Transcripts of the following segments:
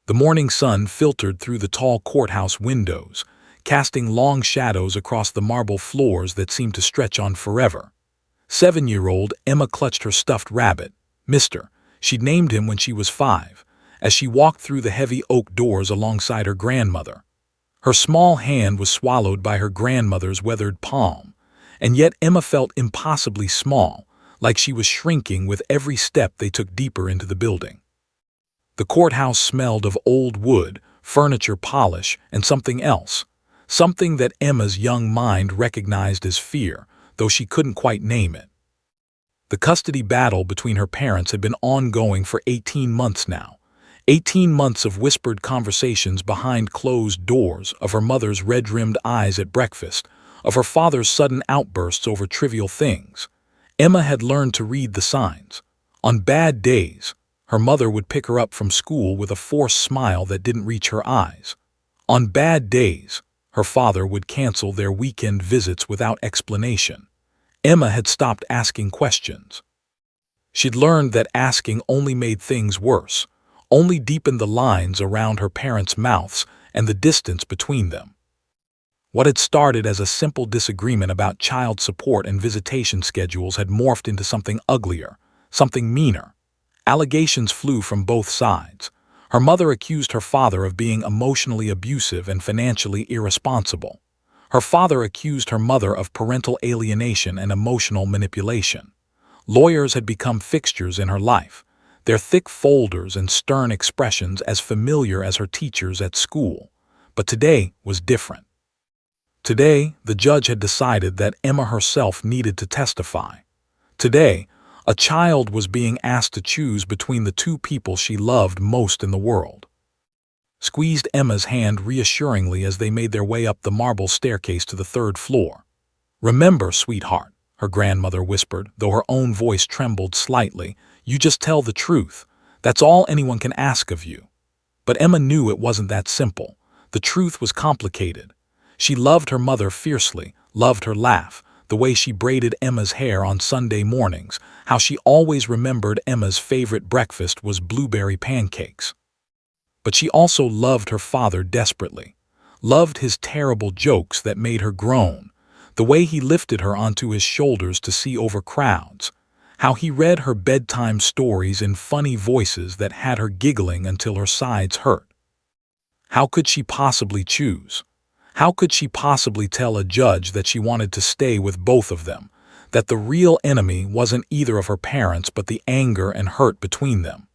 The morning sun filtered through the tall courthouse windows, casting long shadows across the marble floors that seemed to stretch on forever. 7-year-old Emma clutched her stuffed rabbit, Mister. She'd named him when she was 5, as she walked through the heavy oak doors alongside her grandmother. Her small hand was swallowed by her grandmother's weathered palm, and yet Emma felt impossibly small, like she was shrinking with every step they took deeper into the building. The courthouse smelled of old wood, furniture polish, and something else, something that Emma's young mind recognized as fear, though she couldn't quite name it. The custody battle between her parents had been ongoing for 18 months now. 18 months of whispered conversations behind closed doors, of her mother's red-rimmed eyes at breakfast, of her father's sudden outbursts over trivial things. Emma had learned to read the signs. On bad days, her mother would pick her up from school with a forced smile that didn't reach her eyes. On bad days, her father would cancel their weekend visits without explanation. Emma had stopped asking questions. She'd learned that asking only made things worse, only deepened the lines around her parents' mouths and the distance between them. What had started as a simple disagreement about child support and visitation schedules had morphed into something uglier, something meaner. Allegations flew from both sides. Her mother accused her father of being emotionally abusive and financially irresponsible. Her father accused her mother of parental alienation and emotional manipulation. Lawyers had become fixtures in her life, their thick folders and stern expressions as familiar as her teachers at school. But today was different. Today, the judge had decided that Emma herself needed to testify. Today, a child was being asked to choose between the two people she loved most in the world. Squeezed Emma's hand reassuringly as they made their way up the marble staircase to the 3rd floor. "Remember, sweetheart," her grandmother whispered, though her own voice trembled slightly, "you just tell the truth. That's all anyone can ask of you." But Emma knew it wasn't that simple. The truth was complicated. She loved her mother fiercely, loved her laugh, the way she braided Emma's hair on Sunday mornings, how she always remembered Emma's favorite breakfast was blueberry pancakes. But she also loved her father desperately, loved his terrible jokes that made her groan, the way he lifted her onto his shoulders to see over crowds, how he read her bedtime stories in funny voices that had her giggling until her sides hurt. How could she possibly choose? How could she possibly tell a judge that she wanted to stay with both of them, that the real enemy wasn't either of her parents but the anger and hurt between them?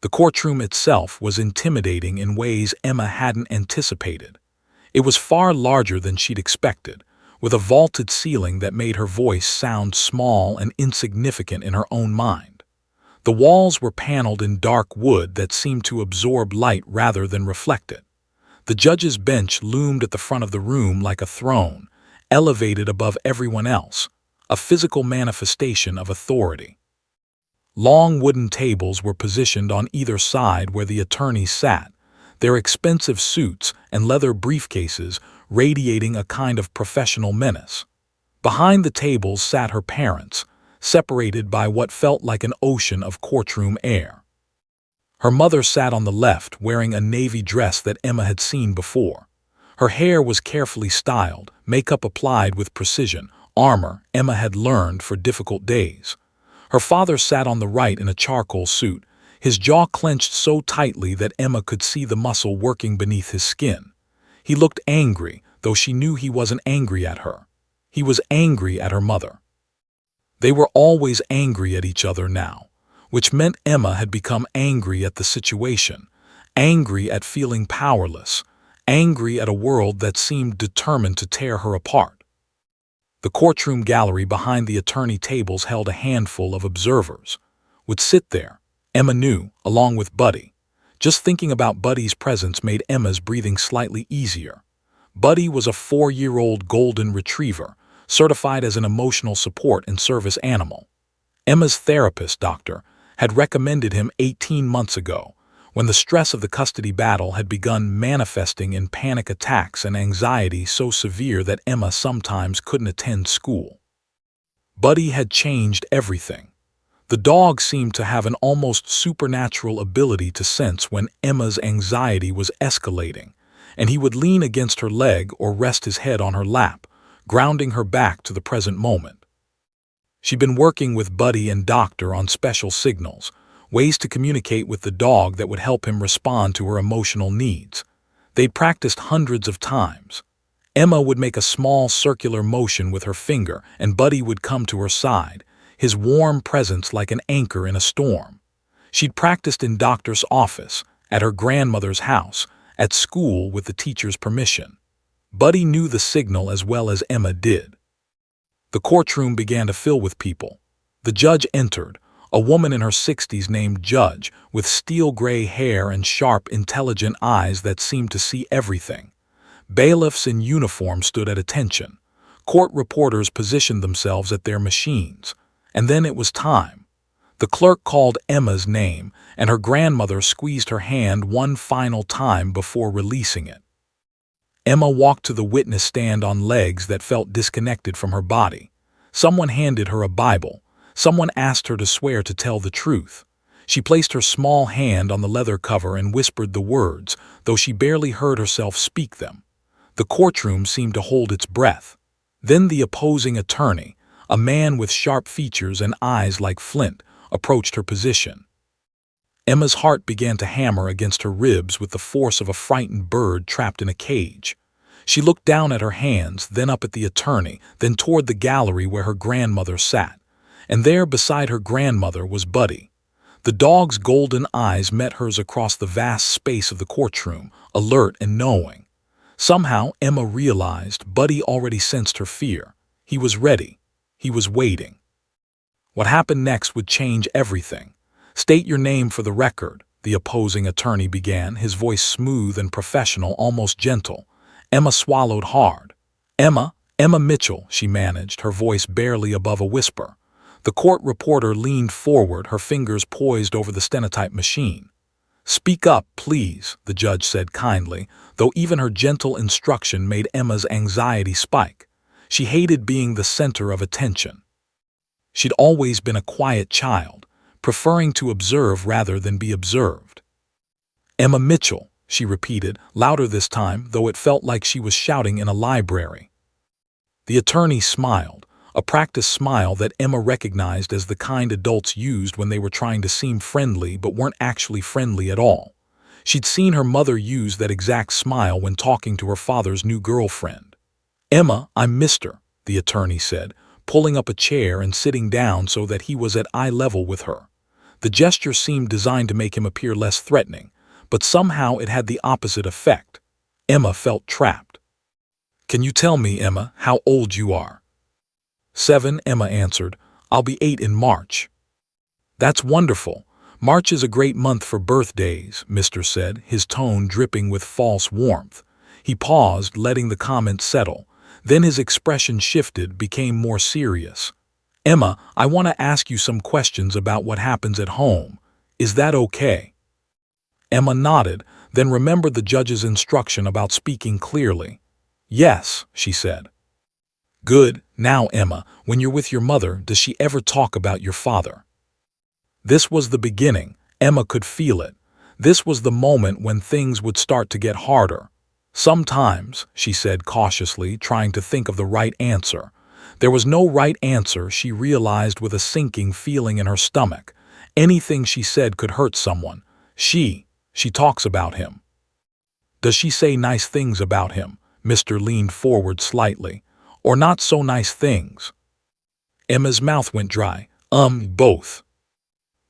The courtroom itself was intimidating in ways Emma hadn't anticipated. It was far larger than she'd expected, with a vaulted ceiling that made her voice sound small and insignificant in her own mind. The walls were paneled in dark wood that seemed to absorb light rather than reflect it. The judge's bench loomed at the front of the room like a throne, elevated above everyone else, a physical manifestation of authority. Long wooden tables were positioned on either side where the attorneys sat, their expensive suits and leather briefcases radiating a kind of professional menace. Behind the tables sat her parents, separated by what felt like an ocean of courtroom air. Her mother sat on the left, wearing a navy dress that Emma had seen before. Her hair was carefully styled, makeup applied with precision, armor Emma had learned for difficult days. Her father sat on the right in a charcoal suit, his jaw clenched so tightly that Emma could see the muscle working beneath his skin. He looked angry, though she knew he wasn't angry at her. He was angry at her mother. They were always angry at each other now, which meant Emma had become angry at the situation, angry at feeling powerless, angry at a world that seemed determined to tear her apart. The courtroom gallery behind the attorney tables held a handful of observers. Would sit there, Emma knew, along with Buddy. Just thinking about Buddy's presence made Emma's breathing slightly easier. Buddy was a 4-year-old golden retriever, certified as an emotional support and service animal. Emma's therapist, Dr., had recommended him 18 months ago, when the stress of the custody battle had begun manifesting in panic attacks and anxiety so severe that Emma sometimes couldn't attend school. Buddy had changed everything. The dog seemed to have an almost supernatural ability to sense when Emma's anxiety was escalating, and he would lean against her leg or rest his head on her lap, grounding her back to the present moment. She'd been working with Buddy and Doctor on special signals, ways to communicate with the dog that would help him respond to her emotional needs. They'd practiced hundreds of times. Emma would make a small circular motion with her finger, and Buddy would come to her side, his warm presence like an anchor in a storm. She'd practiced in Doctor's office, at her grandmother's house, at school with the teacher's permission. Buddy knew the signal as well as Emma did. The courtroom began to fill with people. The judge entered, a woman in her 60s named Judge, with steel-gray hair and sharp, intelligent eyes that seemed to see everything. Bailiffs in uniform stood at attention. Court reporters positioned themselves at their machines. And then it was time. The clerk called Emma's name, and her grandmother squeezed her hand one final time before releasing it. Emma walked to the witness stand on legs that felt disconnected from her body. Someone handed her a Bible. Someone asked her to swear to tell the truth. She placed her small hand on the leather cover and whispered the words, though she barely heard herself speak them. The courtroom seemed to hold its breath. Then the opposing attorney, a man with sharp features and eyes like flint, approached her position. Emma's heart began to hammer against her ribs with the force of a frightened bird trapped in a cage. She looked down at her hands, then up at the attorney, then toward the gallery where her grandmother sat. And there beside her grandmother was Buddy. The dog's golden eyes met hers across the vast space of the courtroom, alert and knowing. Somehow, Emma realized Buddy already sensed her fear. He was ready. He was waiting. What happened next would change everything. "State your name for the record," the opposing attorney began, his voice smooth and professional, almost gentle. Emma swallowed hard. Emma Mitchell," she managed, her voice barely above a whisper. The court reporter leaned forward, her fingers poised over the stenotype machine. "Speak up, please," the judge said kindly, though even her gentle instruction made Emma's anxiety spike. She hated being the center of attention. She'd always been a quiet child, preferring to observe rather than be observed. "Emma Mitchell," she repeated, louder this time, though it felt like she was shouting in a library. The attorney smiled, a practiced smile that Emma recognized as the kind adults used when they were trying to seem friendly but weren't actually friendly at all. She'd seen her mother use that exact smile when talking to her father's new girlfriend. "Emma, I'm Mr.," the attorney said, pulling up a chair and sitting down so that he was at eye level with her. The gesture seemed designed to make him appear less threatening, but somehow it had the opposite effect. Emma felt trapped. "Can you tell me, Emma, how old you are?" 7, Emma answered. "I'll be 8 in March." "That's wonderful. March is a great month for birthdays," Mr. said, his tone dripping with false warmth. He paused, letting the comment settle. Then his expression shifted, became more serious. "Emma, I want to ask you some questions about what happens at home. Is that okay?" Emma nodded, then remembered the judge's instruction about speaking clearly. "Yes," she said. "Good. Now, Emma, when you're with your mother, does she ever talk about your father?" This was the beginning. Emma could feel it. This was the moment when things would start to get harder. "Sometimes," she said cautiously, trying to think of the right answer. There was no right answer, she realized with a sinking feeling in her stomach. Anything she said could hurt someone. She talks about him. "Does she say nice things about him?" Mr. leaned forward slightly. "Or not so nice things?" Emma's mouth went dry. Both."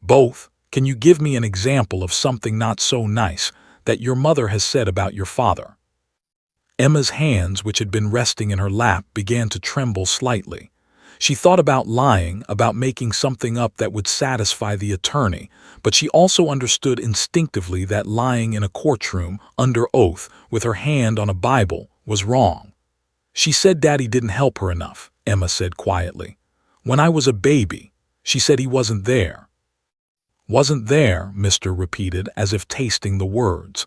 "Both? Can you give me an example of something not so nice that your mother has said about your father?" Emma's hands, which had been resting in her lap, began to tremble slightly. She thought about lying, about making something up that would satisfy the attorney, but she also understood instinctively that lying in a courtroom, under oath, with her hand on a Bible, was wrong. "She said Daddy didn't help her enough," Emma said quietly. "When I was a baby, she said he wasn't there." "Wasn't there," Mr. repeated, as if tasting the words.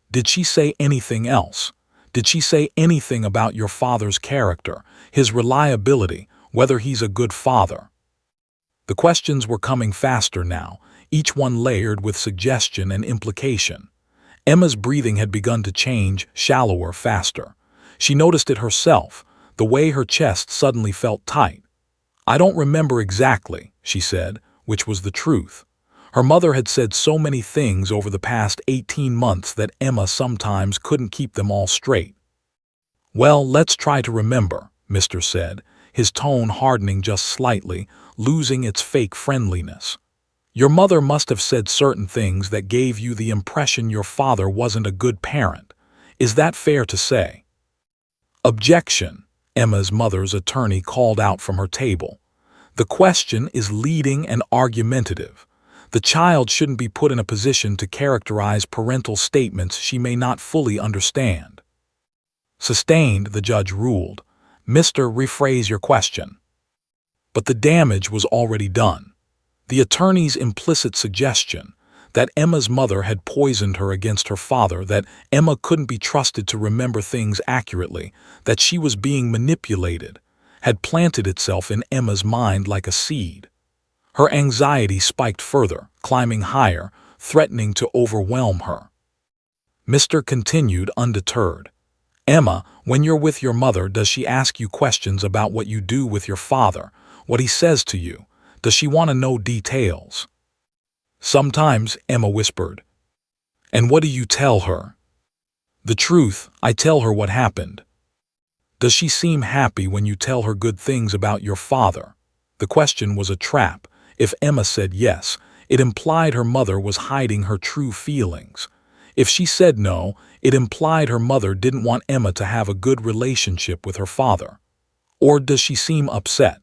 "Did she say anything else? Did she say anything about your father's character, his reliability, whether he's a good father?" The questions were coming faster now, each one layered with suggestion and implication. Emma's breathing had begun to change, shallower, faster. She noticed it herself, the way her chest suddenly felt tight. "I don't remember exactly," she said, which was the truth. Her mother had said so many things over the past 18 months that Emma sometimes couldn't keep them all straight. "Well, let's try to remember," Mr. said, his tone hardening just slightly, losing its fake friendliness. "Your mother must have said certain things that gave you the impression your father wasn't a good parent. Is that fair to say?" "Objection," Emma's mother's attorney called out from her table. "The question is leading and argumentative. The child shouldn't be put in a position to characterize parental statements she may not fully understand." "Sustained," the judge ruled. "Mr. Rephrase your question." But the damage was already done. The attorney's implicit suggestion that Emma's mother had poisoned her against her father, that Emma couldn't be trusted to remember things accurately, that she was being manipulated, had planted itself in Emma's mind like a seed. Her anxiety spiked further, climbing higher, threatening to overwhelm her. Mr. continued undeterred. "Emma, when you're with your mother, does she ask you questions about what you do with your father, what he says to you? Does she want to know details?" "Sometimes," Emma whispered. "And what do you tell her?" "The truth. I tell her what happened." "Does she seem happy when you tell her good things about your father?" The question was a trap. If Emma said yes, it implied her mother was hiding her true feelings. If she said no, it implied her mother didn't want Emma to have a good relationship with her father. Or does she seem upset?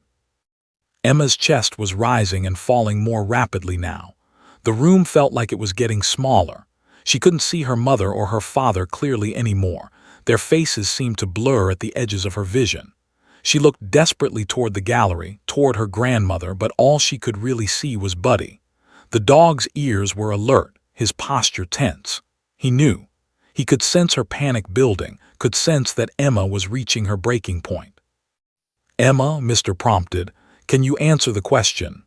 Emma's chest was rising and falling more rapidly now. The room felt like it was getting smaller. She couldn't see her mother or her father clearly anymore. Their faces seemed to blur at the edges of her vision. She looked desperately toward the gallery, toward her grandmother, but all she could really see was Buddy. The dog's ears were alert, his posture tense. He knew. He could sense her panic building, could sense that Emma was reaching her breaking point. "Emma," Mr. prompted, "can you answer the question?"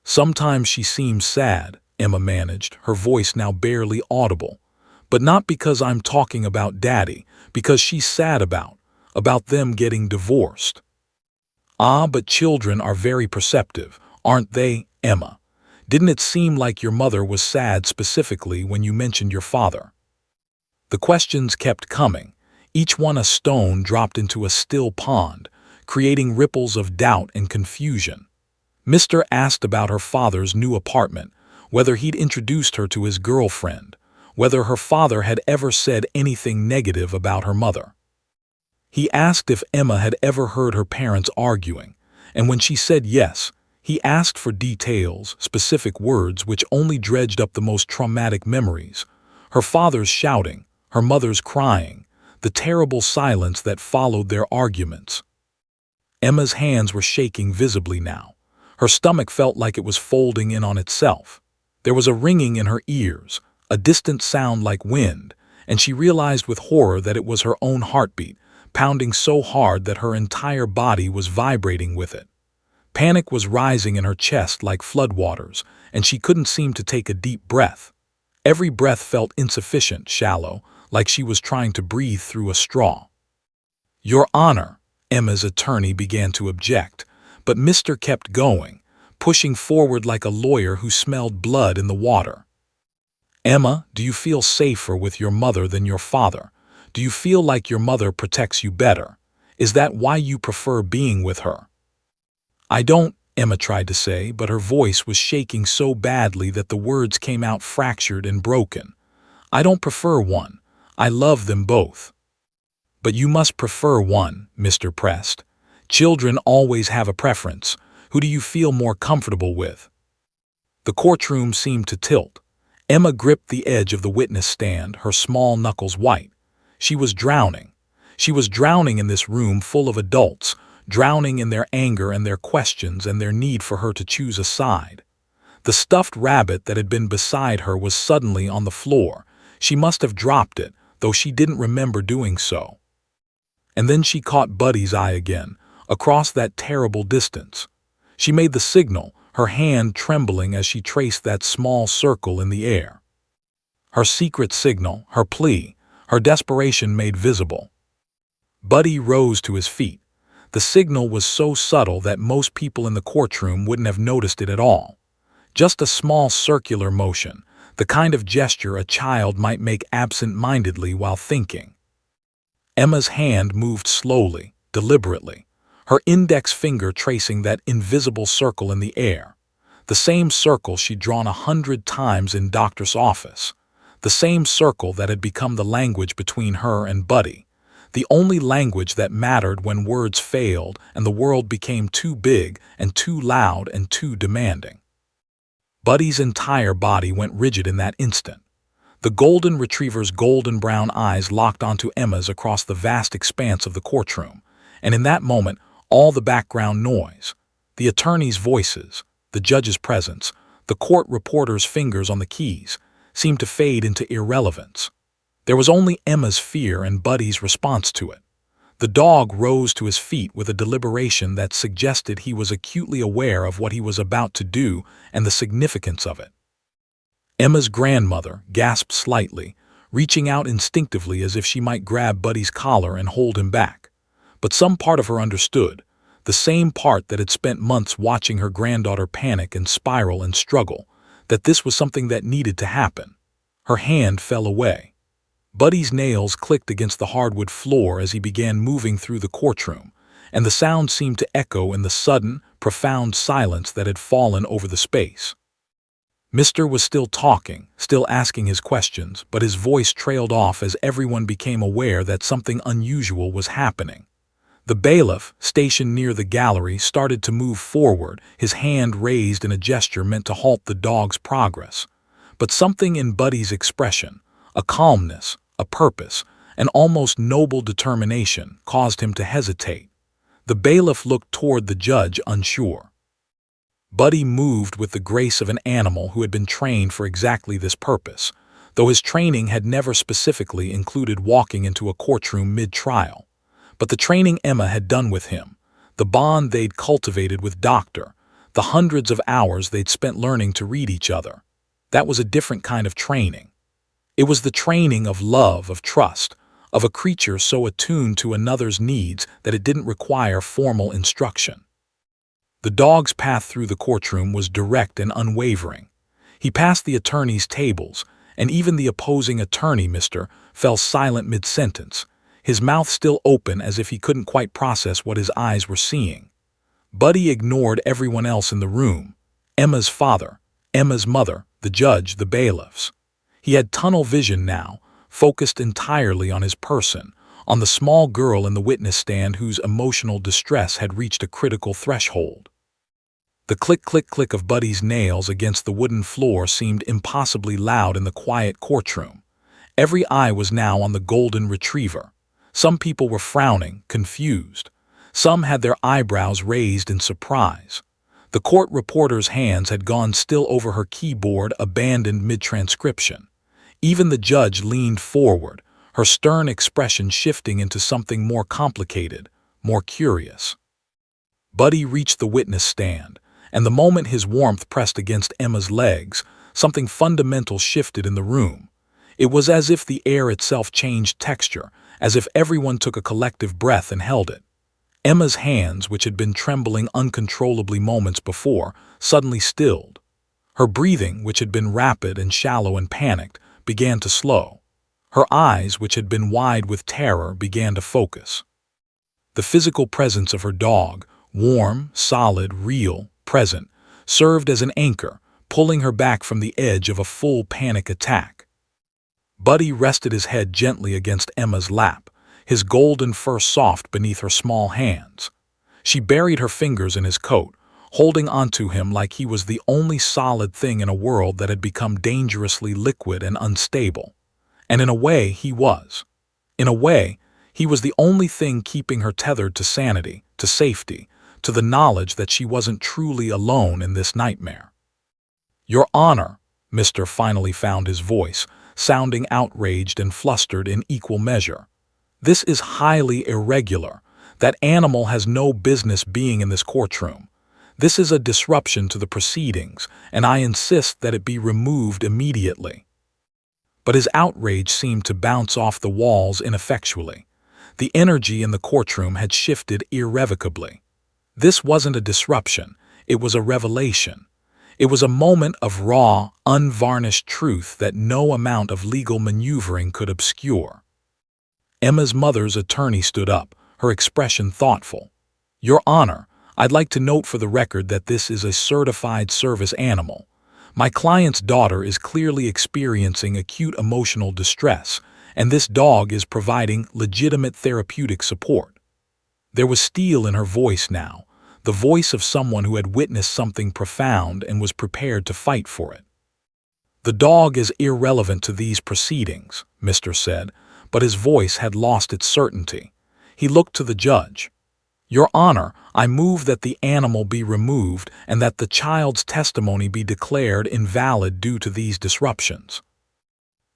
"Sometimes she seems sad," Emma managed, her voice now barely audible. "But not because I'm talking about Daddy, because she's sad about them getting divorced." "Ah, but children are very perceptive, aren't they, Emma? Didn't it seem like your mother was sad specifically when you mentioned your father?" The questions kept coming, each one a stone dropped into a still pond, creating ripples of doubt and confusion. Mr. asked about her father's new apartment, whether he'd introduced her to his girlfriend, whether her father had ever said anything negative about her mother. He asked if Emma had ever heard her parents arguing, and when she said yes, he asked for details, specific words which only dredged up the most traumatic memories. Her father's shouting, her mother's crying, the terrible silence that followed their arguments. Emma's hands were shaking visibly now. Her stomach felt like it was folding in on itself. There was a ringing in her ears, a distant sound like wind, and she realized with horror that it was her own heartbeat, pounding so hard that her entire body was vibrating with it. Panic was rising in her chest like floodwaters, and she couldn't seem to take a deep breath. Every breath felt insufficient, shallow, like she was trying to breathe through a straw. "Your Honor," Emma's attorney began to object, but Mr. kept going, pushing forward like a lawyer who smelled blood in the water. "Emma, do you feel safer with your mother than your father? Do you feel like your mother protects you better? Is that why you prefer being with her?" "I don't," Emma tried to say, but her voice was shaking so badly that the words came out fractured and broken. "I don't prefer one. I love them both." "But you must prefer one," Mr. pressed. "Children always have a preference. Who do you feel more comfortable with?" The courtroom seemed to tilt. Emma gripped the edge of the witness stand, her small knuckles white. She was drowning. She was drowning in this room full of adults, drowning in their anger and their questions and their need for her to choose a side. The stuffed rabbit that had been beside her was suddenly on the floor. She must have dropped it, though she didn't remember doing so. And then she caught Buddy's eye again, across that terrible distance. She made the signal, her hand trembling as she traced that small circle in the air. Her secret signal, her plea, her desperation made visible. Buddy rose to his feet. The signal was so subtle that most people in the courtroom wouldn't have noticed it at all. Just a small circular motion, the kind of gesture a child might make absent-mindedly while thinking. Emma's hand moved slowly, deliberately, her index finger tracing that invisible circle in the air. The same circle she'd drawn 100 times in Doctor's office. The same circle that had become the language between her and Buddy. The only language that mattered when words failed and the world became too big and too loud and too demanding. Buddy's entire body went rigid in that instant. The golden retriever's golden brown eyes locked onto Emma's across the vast expanse of the courtroom, and in that moment, all the background noise, the attorneys' voices, the judge's presence, the court reporter's fingers on the keys, seemed to fade into irrelevance. There was only Emma's fear and Buddy's response to it. The dog rose to his feet with a deliberation that suggested he was acutely aware of what he was about to do and the significance of it. Emma's grandmother gasped slightly, reaching out instinctively as if she might grab Buddy's collar and hold him back. But some part of her understood, the same part that had spent months watching her granddaughter panic and spiral and struggle, that this was something that needed to happen. Her hand fell away. Buddy's nails clicked against the hardwood floor as he began moving through the courtroom, and the sound seemed to echo in the sudden, profound silence that had fallen over the space. Mr. was still talking, still asking his questions, but his voice trailed off as everyone became aware that something unusual was happening. The bailiff, stationed near the gallery, started to move forward, his hand raised in a gesture meant to halt the dog's progress. But something in Buddy's expression, a calmness, a purpose, an almost noble determination, caused him to hesitate. The bailiff looked toward the judge, unsure. Buddy moved with the grace of an animal who had been trained for exactly this purpose, though his training had never specifically included walking into a courtroom mid-trial. But the training Emma had done with him, the bond they'd cultivated with Doctor, the hundreds of hours they'd spent learning to read each other, that was a different kind of training. It was the training of love, of trust, of a creature so attuned to another's needs that it didn't require formal instruction. The dog's path through the courtroom was direct and unwavering. He passed the attorney's tables, and even the opposing attorney, Mr., fell silent mid-sentence, his mouth still open as if he couldn't quite process what his eyes were seeing. Buddy ignored everyone else in the room, Emma's father, Emma's mother, the judge, the bailiffs. He had tunnel vision now, focused entirely on his person, on the small girl in the witness stand whose emotional distress had reached a critical threshold. The click-click-click of Buddy's nails against the wooden floor seemed impossibly loud in the quiet courtroom. Every eye was now on the golden retriever. Some people were frowning, confused. Some had their eyebrows raised in surprise. The court reporter's hands had gone still over her keyboard, abandoned mid-transcription. Even the judge leaned forward, her stern expression shifting into something more complicated, more curious. Buddy reached the witness stand, and the moment his warmth pressed against Emma's legs, something fundamental shifted in the room. It was as if the air itself changed texture, as if everyone took a collective breath and held it. Emma's hands, which had been trembling uncontrollably moments before, suddenly stilled. Her breathing, which had been rapid and shallow and panicked, began to slow. Her eyes, which had been wide with terror, began to focus. The physical presence of her dog, warm, solid, real, present, served as an anchor, pulling her back from the edge of a full panic attack. Buddy rested his head gently against Emma's lap, his golden fur soft beneath her small hands. She buried her fingers in his coat, holding onto him like he was the only solid thing in a world that had become dangerously liquid and unstable. And in a way, he was. In a way, he was the only thing keeping her tethered to sanity, to safety, to the knowledge that she wasn't truly alone in this nightmare. "Your Honor," Mr. finally found his voice, sounding outraged and flustered in equal measure. "This is highly irregular. That animal has no business being in this courtroom. This is a disruption to the proceedings, and I insist that it be removed immediately." But his outrage seemed to bounce off the walls ineffectually. The energy in the courtroom had shifted irrevocably. This wasn't a disruption, it was a revelation. It was a moment of raw, unvarnished truth that no amount of legal maneuvering could obscure. Emma's mother's attorney stood up, her expression thoughtful. "Your Honor, I'd like to note for the record that this is a certified service animal. My client's daughter is clearly experiencing acute emotional distress, and this dog is providing legitimate therapeutic support." There was steel in her voice now, the voice of someone who had witnessed something profound and was prepared to fight for it. "The dog is irrelevant to these proceedings," Mr. said, but his voice had lost its certainty. He looked to the judge. "Your Honor, I move that the animal be removed and that the child's testimony be declared invalid due to these disruptions."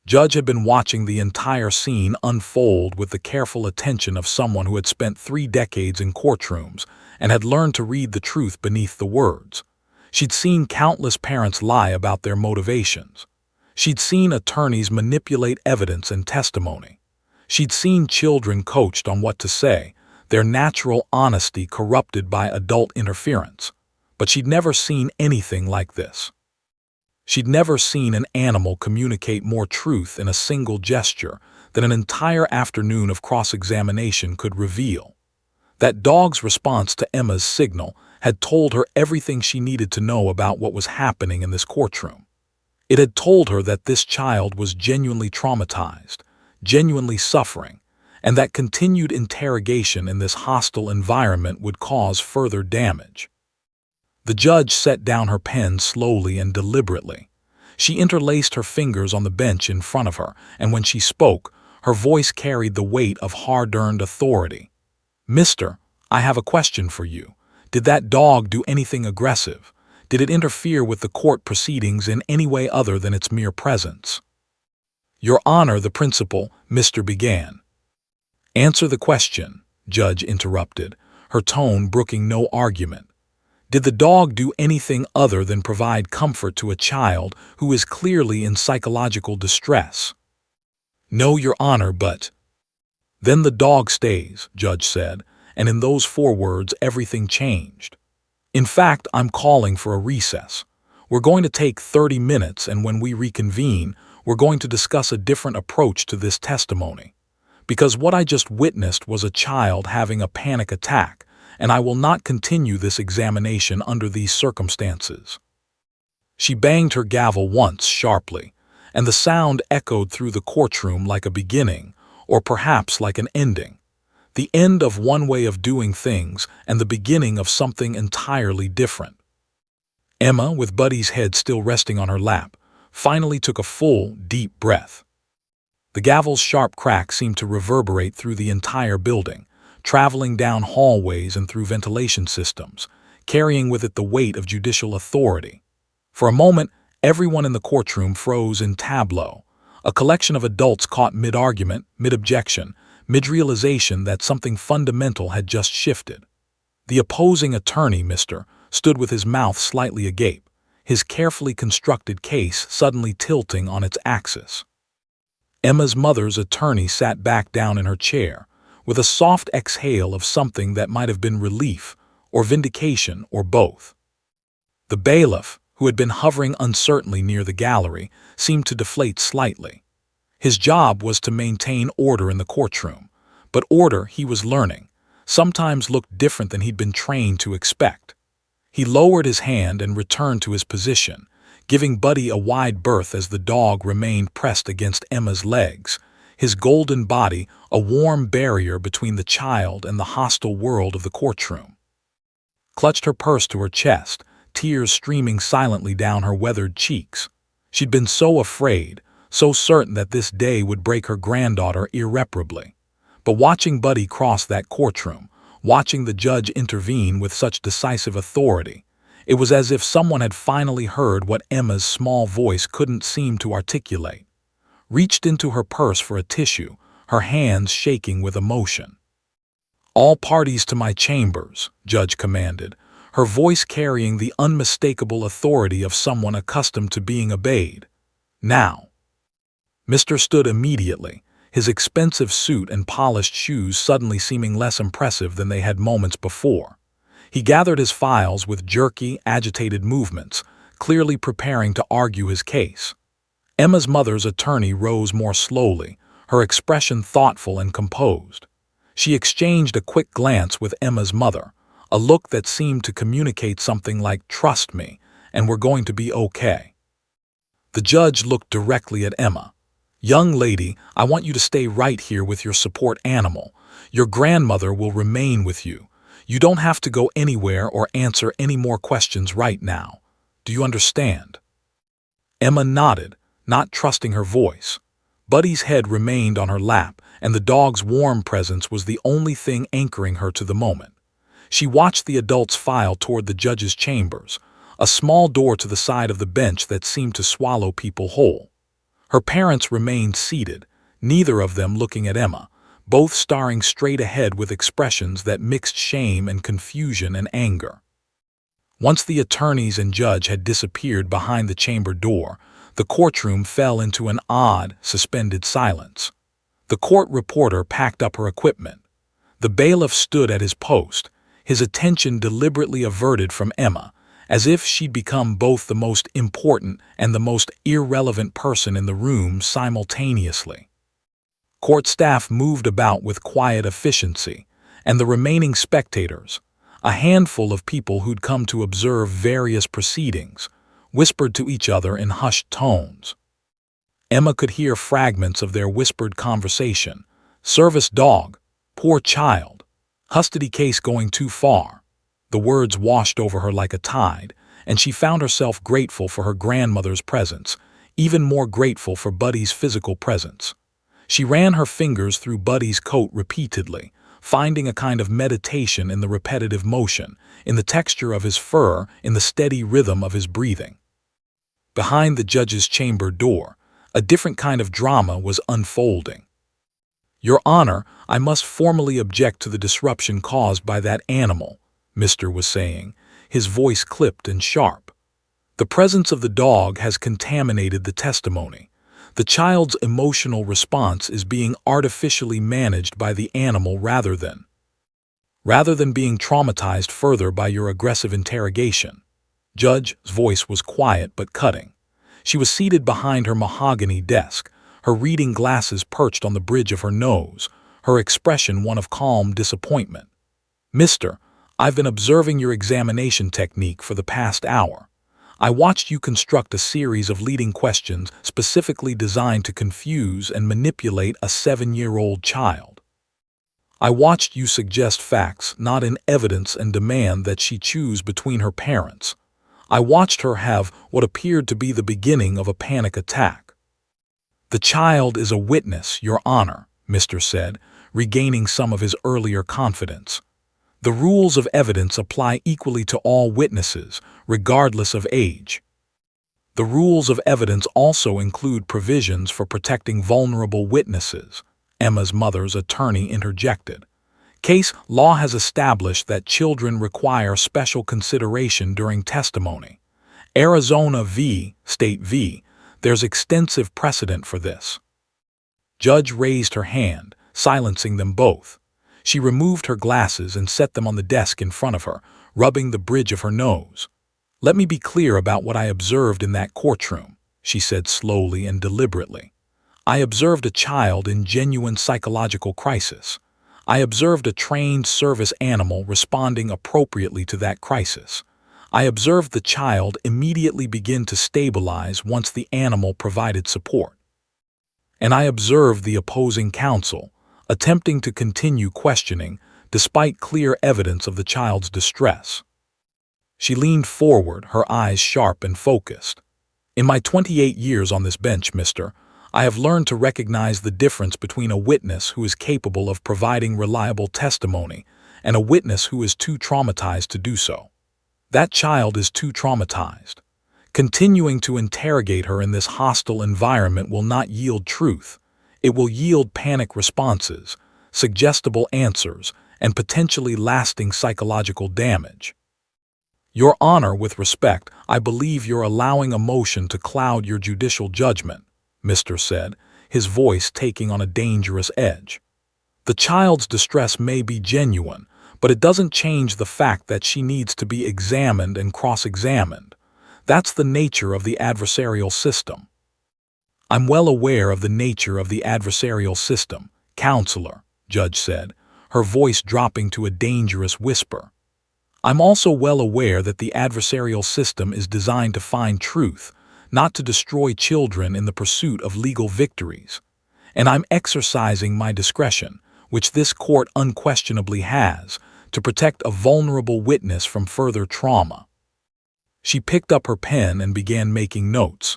Judge had been watching the entire scene unfold with the careful attention of someone who had spent 3 decades in courtrooms and had learned to read the truth beneath the words. She'd seen countless parents lie about their motivations. She'd seen attorneys manipulate evidence and testimony. She'd seen children coached on what to say, their natural honesty corrupted by adult interference. But she'd never seen anything like this. She'd never seen an animal communicate more truth in a single gesture than an entire afternoon of cross-examination could reveal. That dog's response to Emma's signal had told her everything she needed to know about what was happening in this courtroom. It had told her that this child was genuinely traumatized, genuinely suffering, and that continued interrogation in this hostile environment would cause further damage. The judge set down her pen slowly and deliberately. She interlaced her fingers on the bench in front of her, and when she spoke, her voice carried the weight of hard-earned authority. "Mister, I have a question for you. Did that dog do anything aggressive? Did it interfere with the court proceedings in any way other than its mere presence?" "Your Honor, the principal," Mr. began. "Answer the question," Judge interrupted, her tone brooking no argument. "Did the dog do anything other than provide comfort to a child who is clearly in psychological distress?" "No, Your Honor, but—" "Then the dog stays," Judge said, and in those 4 words everything changed. "In fact, I'm calling for a recess. We're going to take 30 minutes, and when we reconvene, we're going to discuss a different approach to this testimony. Because what I just witnessed was a child having a panic attack, and I will not continue this examination under these circumstances." She banged her gavel once sharply, and the sound echoed through the courtroom like a beginning, or perhaps like an ending. The end of one way of doing things and the beginning of something entirely different. Emma, with Buddy's head still resting on her lap, finally took a full, deep breath. The gavel's sharp crack seemed to reverberate through the entire building, traveling down hallways and through ventilation systems, carrying with it the weight of judicial authority. For a moment, everyone in the courtroom froze in tableau, a collection of adults caught mid-argument, mid-objection, mid-realization that something fundamental had just shifted. The opposing attorney, Mr., stood with his mouth slightly agape, his carefully constructed case suddenly tilting on its axis. Emma's mother's attorney sat back down in her chair, with a soft exhale of something that might have been relief or vindication or both. The bailiff, who had been hovering uncertainly near the gallery, seemed to deflate slightly. His job was to maintain order in the courtroom, but order, he was learning, sometimes looked different than he'd been trained to expect. He lowered his hand and returned to his position, giving Buddy a wide berth as the dog remained pressed against Emma's legs, his golden body a warm barrier between the child and the hostile world of the courtroom. Clutched her purse to her chest, tears streaming silently down her weathered cheeks. She'd been so afraid, so certain that this day would break her granddaughter irreparably. But watching Buddy cross that courtroom, watching the judge intervene with such decisive authority, it was as if someone had finally heard what Emma's small voice couldn't seem to articulate. Reached into her purse for a tissue, her hands shaking with emotion. "All parties to my chambers," Judge commanded, her voice carrying the unmistakable authority of someone accustomed to being obeyed. "Now." Mr. stood immediately, his expensive suit and polished shoes suddenly seeming less impressive than they had moments before. He gathered his files with jerky, agitated movements, clearly preparing to argue his case. Emma's mother's attorney rose more slowly, her expression thoughtful and composed. She exchanged a quick glance with Emma's mother, a look that seemed to communicate something like, "Trust me, and we're going to be okay." The judge looked directly at Emma. "Young lady, I want you to stay right here with your support animal. Your grandmother will remain with you. You don't have to go anywhere or answer any more questions right now. Do you understand?" Emma nodded, not trusting her voice. Buddy's head remained on her lap, and the dog's warm presence was the only thing anchoring her to the moment. She watched the adults file toward the judge's chambers, a small door to the side of the bench that seemed to swallow people whole. Her parents remained seated, neither of them looking at Emma, both staring straight ahead with expressions that mixed shame and confusion and anger. Once the attorneys and judge had disappeared behind the chamber door, the courtroom fell into an odd, suspended silence. The court reporter packed up her equipment. The bailiff stood at his post, his attention deliberately averted from Emma, as if she'd become both the most important and the most irrelevant person in the room simultaneously. Court staff moved about with quiet efficiency, and the remaining spectators, a handful of people who'd come to observe various proceedings, whispered to each other in hushed tones. Emma could hear fragments of their whispered conversation. "Service dog. Poor child. Custody case going too far." The words washed over her like a tide, and she found herself grateful for her grandmother's presence, even more grateful for Buddy's physical presence. She ran her fingers through Buddy's coat repeatedly, finding a kind of meditation in the repetitive motion, in the texture of his fur, in the steady rhythm of his breathing. Behind the judge's chamber door, a different kind of drama was unfolding. "Your Honor, I must formally object to the disruption caused by that animal," Mr. was saying, his voice clipped and sharp. "The presence of the dog has contaminated the testimony. The child's emotional response is being artificially managed by the animal rather than being traumatized further by your aggressive interrogation." Judge's voice was quiet but cutting. She was seated behind her mahogany desk, her reading glasses perched on the bridge of her nose, her expression one of calm disappointment. "Mister, I've been observing your examination technique for the past hour. I watched you construct a series of leading questions specifically designed to confuse and manipulate a 7-year-old child. I watched you suggest facts, not in evidence, and demand that she choose between her parents. I watched her have what appeared to be the beginning of a panic attack." "The child is a witness, Your Honor," Mr. said, regaining some of his earlier confidence. "The rules of evidence apply equally to all witnesses, regardless of age. The rules of evidence also include provisions for protecting vulnerable witnesses," Emma's mother's attorney interjected. "Case law has established that children require special consideration during testimony. Arizona v. State v. There's extensive precedent for this." Judge raised her hand, silencing them both. She removed her glasses and set them on the desk in front of her, rubbing the bridge of her nose. "Let me be clear about what I observed in that courtroom," she said slowly and deliberately. "I observed a child in genuine psychological crisis. I observed a trained service animal responding appropriately to that crisis. I observed the child immediately begin to stabilize once the animal provided support. And I observed the opposing counsel attempting to continue questioning despite clear evidence of the child's distress." She leaned forward, her eyes sharp and focused. "In my 28 years on this bench, mister, I have learned to recognize the difference between a witness who is capable of providing reliable testimony and a witness who is too traumatized to do so. That child is too traumatized. Continuing to interrogate her in this hostile environment will not yield truth. It will yield panic responses, suggestible answers, and potentially lasting psychological damage." Your Honor, with respect, I believe you're allowing emotion to cloud your judicial judgment, Mr. said, his voice taking on a dangerous edge. The child's distress may be genuine, but it doesn't change the fact that she needs to be examined and cross-examined. That's the nature of the adversarial system. I'm well aware of the nature of the adversarial system, Counselor, Judge said, her voice dropping to a dangerous whisper. I'm also well aware that the adversarial system is designed to find truth, not to destroy children in the pursuit of legal victories. And I'm exercising my discretion, which this court unquestionably has, to protect a vulnerable witness from further trauma. She picked up her pen and began making notes.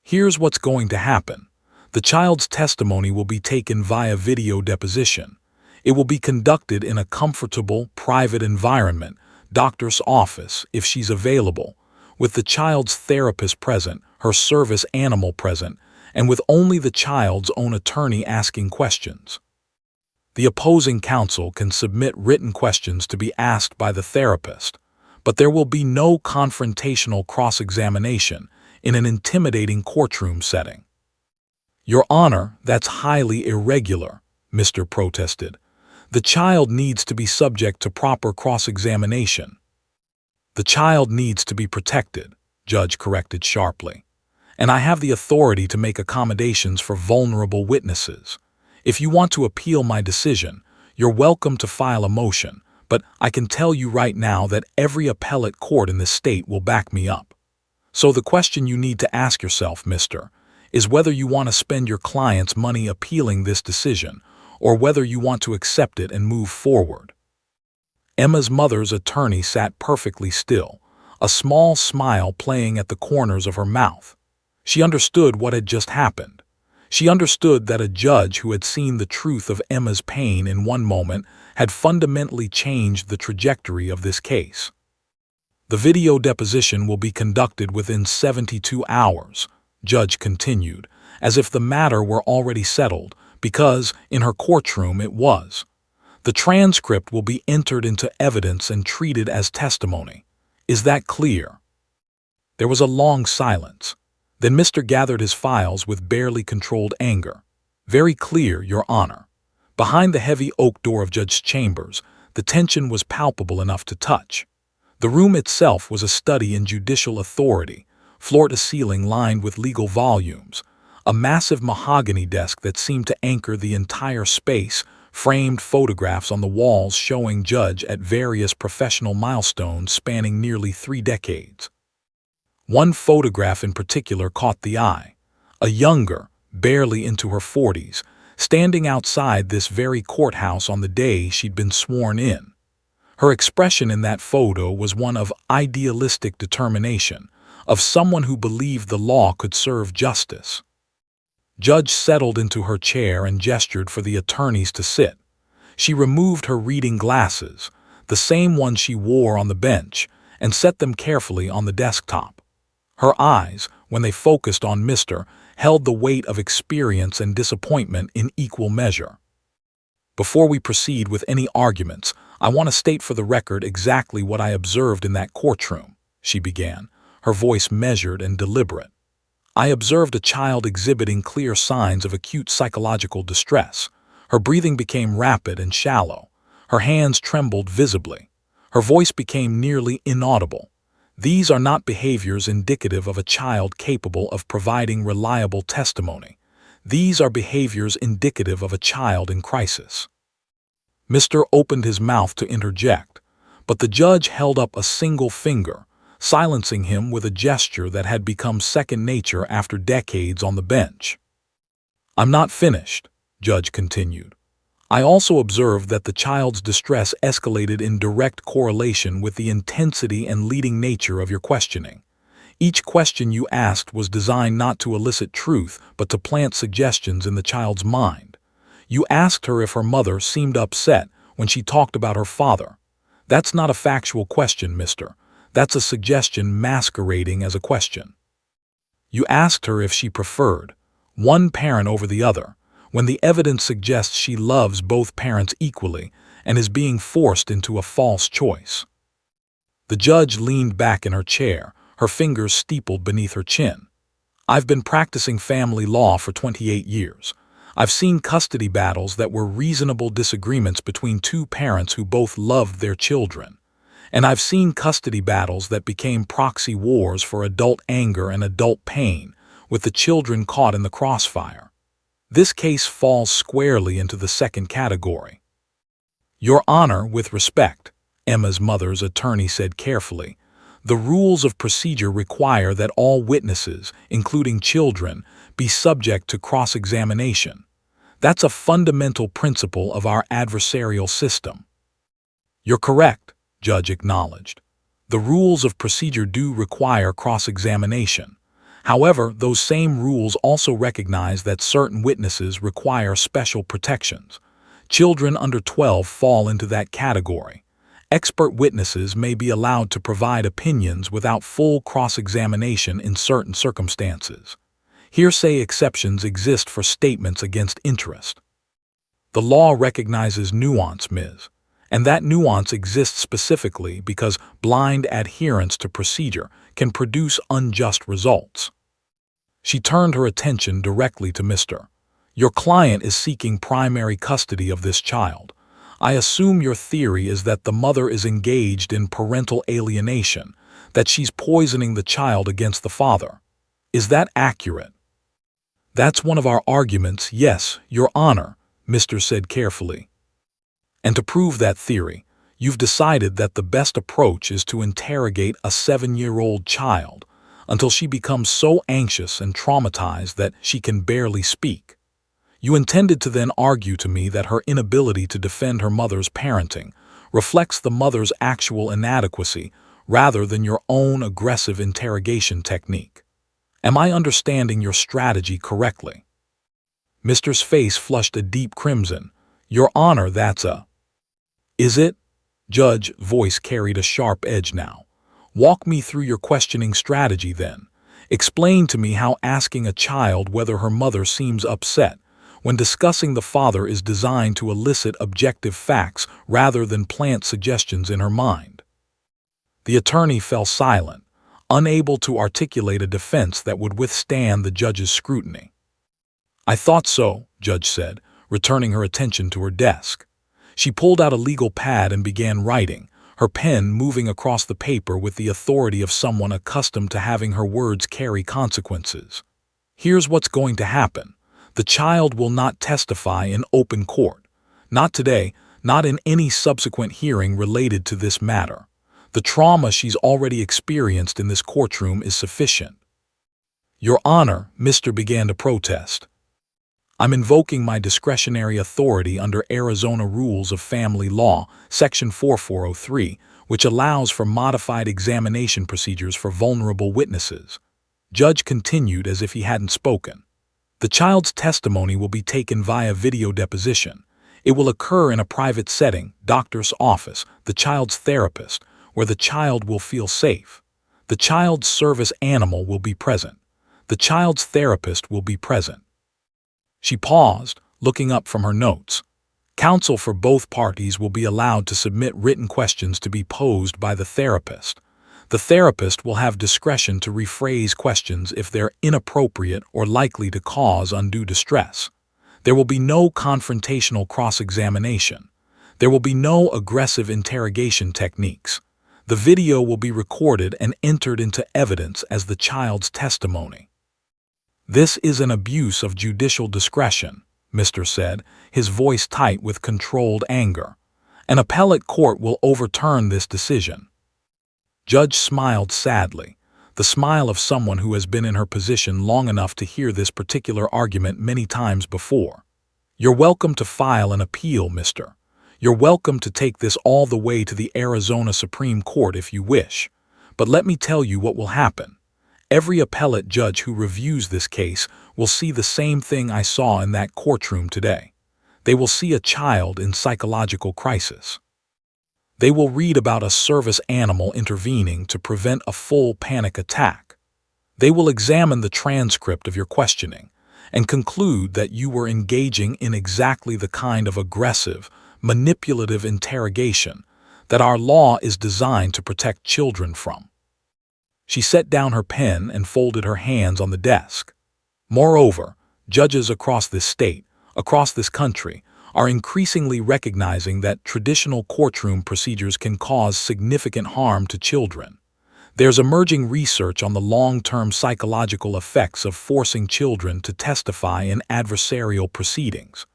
Here's what's going to happen. The child's testimony will be taken via video deposition. It will be conducted in a comfortable, private environment, doctor's office, if she's available, with the child's therapist present, her service animal present, and with only the child's own attorney asking questions. The opposing counsel can submit written questions to be asked by the therapist, but there will be no confrontational cross-examination in an intimidating courtroom setting. Your Honor, that's highly irregular, Mr. protested. The child needs to be subject to proper cross-examination. The child needs to be protected, Judge corrected sharply. And I have the authority to make accommodations for vulnerable witnesses. If you want to appeal my decision, you're welcome to file a motion, but I can tell you right now that every appellate court in this state will back me up. So the question you need to ask yourself, Mr., is whether you want to spend your client's money appealing this decision, or whether you want to accept it and move forward. Emma's mother's attorney sat perfectly still, a small smile playing at the corners of her mouth. She understood what had just happened. She understood that a judge who had seen the truth of Emma's pain in one moment had fundamentally changed the trajectory of this case. The video deposition will be conducted within 72 hours, Judge continued, as if the matter were already settled, because, in her courtroom, it was. The transcript will be entered into evidence and treated as testimony. Is that clear? There was a long silence. Then Mr. gathered his files with barely controlled anger. Very clear, Your Honor. Behind the heavy oak door of Judge Chambers, the tension was palpable enough to touch. The room itself was a study in judicial authority, floor to ceiling lined with legal volumes, a massive mahogany desk that seemed to anchor the entire space, framed photographs on the walls showing Judge at various professional milestones spanning nearly 3 decades. One photograph in particular caught the eye, a younger, barely into her 40s, standing outside this very courthouse on the day she'd been sworn in. Her expression in that photo was one of idealistic determination, of someone who believed the law could serve justice. Judge settled into her chair and gestured for the attorneys to sit. She removed her reading glasses, the same ones she wore on the bench, and set them carefully on the desktop. Her eyes, when they focused on Mr., held the weight of experience and disappointment in equal measure. Before we proceed with any arguments, I want to state for the record exactly what I observed in that courtroom, she began, her voice measured and deliberate. I observed a child exhibiting clear signs of acute psychological distress. Her breathing became rapid and shallow. Her hands trembled visibly. Her voice became nearly inaudible. These are not behaviors indicative of a child capable of providing reliable testimony. These are behaviors indicative of a child in crisis. Mr. opened his mouth to interject, but the judge held up a single finger, silencing him with a gesture that had become second nature after decades on the bench. I'm not finished, Judge continued. I also observed that the child's distress escalated in direct correlation with the intensity and leading nature of your questioning. Each question you asked was designed not to elicit truth, but to plant suggestions in the child's mind. You asked her if her mother seemed upset when she talked about her father. That's not a factual question, mister. That's a suggestion masquerading as a question. You asked her if she preferred one parent over the other, when the evidence suggests she loves both parents equally and is being forced into a false choice. The judge leaned back in her chair, her fingers steepled beneath her chin. I've been practicing family law for 28 years. I've seen custody battles that were reasonable disagreements between two parents who both loved their children. And I've seen custody battles that became proxy wars for adult anger and adult pain, with the children caught in the crossfire. This case falls squarely into the second category. Your Honor, with respect, Emma's mother's attorney said carefully, the rules of procedure require that all witnesses, including children, be subject to cross-examination. That's a fundamental principle of our adversarial system. You're correct, Judge acknowledged. The rules of procedure do require cross-examination. However, those same rules also recognize that certain witnesses require special protections. Children under 12 fall into that category. Expert witnesses may be allowed to provide opinions without full cross-examination in certain circumstances. Hearsay exceptions exist for statements against interest. The law recognizes nuance, Ms., and that nuance exists specifically because blind adherence to procedure can produce unjust results. She turned her attention directly to Mr. Your client is seeking primary custody of this child. I assume your theory is that the mother is engaged in parental alienation, that she's poisoning the child against the father. Is that accurate? That's one of our arguments, yes, Your Honor, Mr. said carefully. And to prove that theory, you've decided that the best approach is to interrogate a 7-year-old child until she becomes so anxious and traumatized that she can barely speak. You intended to then argue to me that her inability to defend her mother's parenting reflects the mother's actual inadequacy rather than your own aggressive interrogation technique. Am I understanding your strategy correctly? Mr.'s face flushed a deep crimson. Your Honor, that's a... Is it? Judge's voice carried a sharp edge now. Walk me through your questioning strategy then. Explain to me how asking a child whether her mother seems upset when discussing the father is designed to elicit objective facts rather than plant suggestions in her mind. The attorney fell silent, unable to articulate a defense that would withstand the judge's scrutiny. I thought so, Judge said, returning her attention to her desk. She pulled out a legal pad and began writing, her pen moving across the paper with the authority of someone accustomed to having her words carry consequences. Here's what's going to happen. The child will not testify in open court. Not today, not in any subsequent hearing related to this matter. The trauma she's already experienced in this courtroom is sufficient. Your Honor, Mr. began to protest. I'm invoking my discretionary authority under Arizona Rules of Family Law, Section 4403, which allows for modified examination procedures for vulnerable witnesses. Judge continued as if he hadn't spoken. The child's testimony will be taken via video deposition. It will occur in a private setting, doctor's office, the child's therapist, where the child will feel safe. The child's service animal will be present. The child's therapist will be present. She paused, looking up from her notes. Counsel for both parties will be allowed to submit written questions to be posed by the therapist. The therapist will have discretion to rephrase questions if they're inappropriate or likely to cause undue distress. There will be no confrontational cross-examination. There will be no aggressive interrogation techniques. The video will be recorded and entered into evidence as the child's testimony. This is an abuse of judicial discretion, Mr. said, his voice tight with controlled anger. An appellate court will overturn this decision. Judge smiled sadly, the smile of someone who has been in her position long enough to hear this particular argument many times before. You're welcome to file an appeal, Mr. You're welcome to take this all the way to the Arizona Supreme Court if you wish. But let me tell you what will happen. Every appellate judge who reviews this case will see the same thing I saw in that courtroom today. They will see a child in psychological crisis. They will read about a service animal intervening to prevent a full panic attack. They will examine the transcript of your questioning and conclude that you were engaging in exactly the kind of aggressive, manipulative interrogation that our law is designed to protect children from. She set down her pen and folded her hands on the desk. Moreover, judges across this state, across this country, are increasingly recognizing that traditional courtroom procedures can cause significant harm to children. There's emerging research on the long-term psychological effects of forcing children to testify in adversarial proceedings.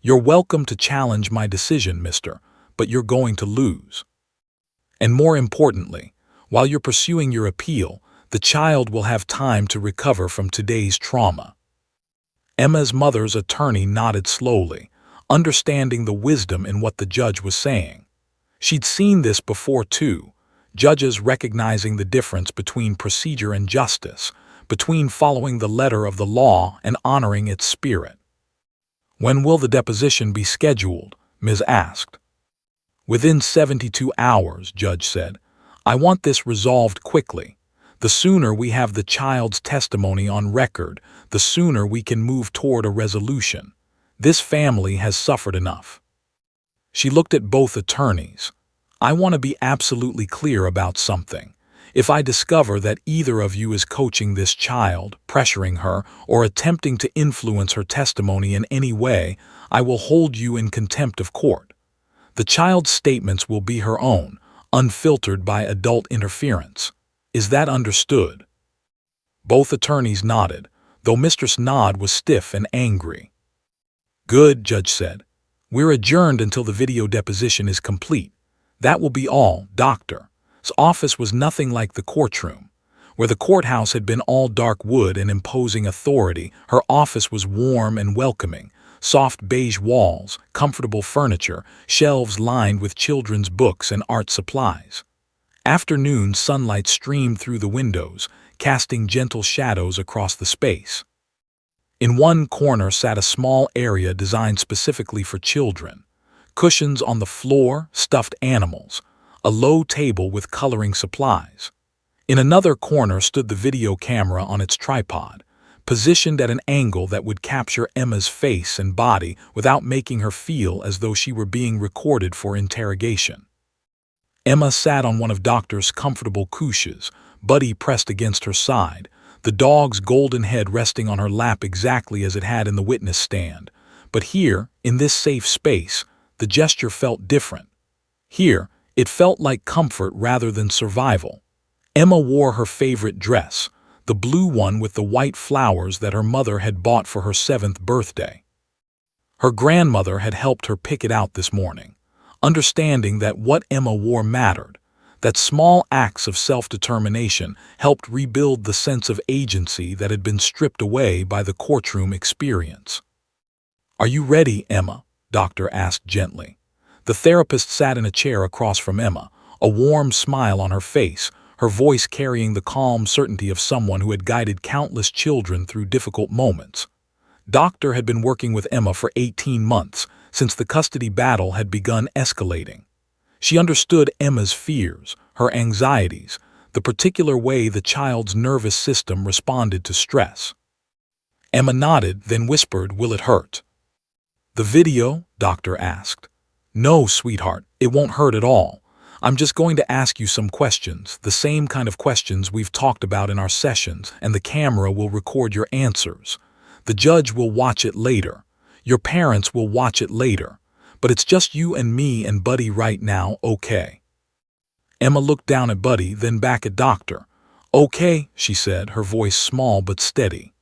You're welcome to challenge my decision, mister, but you're going to lose. And more importantly, while you're pursuing your appeal, the child will have time to recover from today's trauma. Emma's mother's attorney nodded slowly, understanding the wisdom in what the judge was saying. She'd seen this before too, judges recognizing the difference between procedure and justice, between following the letter of the law and honoring its spirit. "When will the deposition be scheduled?" Ms. asked. "Within 72 hours, Judge said. I want this resolved quickly. The sooner we have the child's testimony on record, the sooner we can move toward a resolution. This family has suffered enough." She looked at both attorneys. "I want to be absolutely clear about something. If I discover that either of you is coaching this child, pressuring her, or attempting to influence her testimony in any way, I will hold you in contempt of court. The child's statements will be her own, unfiltered by adult interference. Is that understood?" Both attorneys nodded, though Mistress' nod was stiff and angry. "Good," Judge said. "We're adjourned until the video deposition is complete. That will be all, Doctor's office was nothing like the courtroom. Where the courthouse had been all dark wood and imposing authority, her office was warm and welcoming. Soft beige walls, comfortable furniture, shelves lined with children's books and art supplies. Afternoon sunlight streamed through the windows, casting gentle shadows across the space. In one corner sat a small area designed specifically for children. Cushions on the floor, stuffed animals, a low table with coloring supplies. In another corner stood the video camera on its tripod, positioned at an angle that would capture Emma's face and body without making her feel as though she were being recorded for interrogation. Emma sat on one of Doctor's comfortable couches, Buddy pressed against her side, the dog's golden head resting on her lap exactly as it had in the witness stand. But here, in this safe space, the gesture felt different. Here, it felt like comfort rather than survival. Emma wore her favorite dress, the blue one with the white flowers that her mother had bought for her 7th birthday. Her grandmother had helped her pick it out this morning, understanding that what Emma wore mattered, that small acts of self-determination helped rebuild the sense of agency that had been stripped away by the courtroom experience. "Are you ready, Emma?" Doctor asked gently. The therapist sat in a chair across from Emma, a warm smile on her face, her voice carrying the calm certainty of someone who had guided countless children through difficult moments. Doctor had been working with Emma for 18 months, since the custody battle had begun escalating. She understood Emma's fears, her anxieties, the particular way the child's nervous system responded to stress. Emma nodded, then whispered, "Will it hurt?" "The video?" Doctor asked. "No, sweetheart, it won't hurt at all. I'm just going to ask you some questions, the same kind of questions we've talked about in our sessions, and the camera will record your answers. The judge will watch it later. Your parents will watch it later. But it's just you and me and Buddy right now, okay?" Emma looked down at Buddy, then back at Doctor. "Okay," she said, her voice small but steady.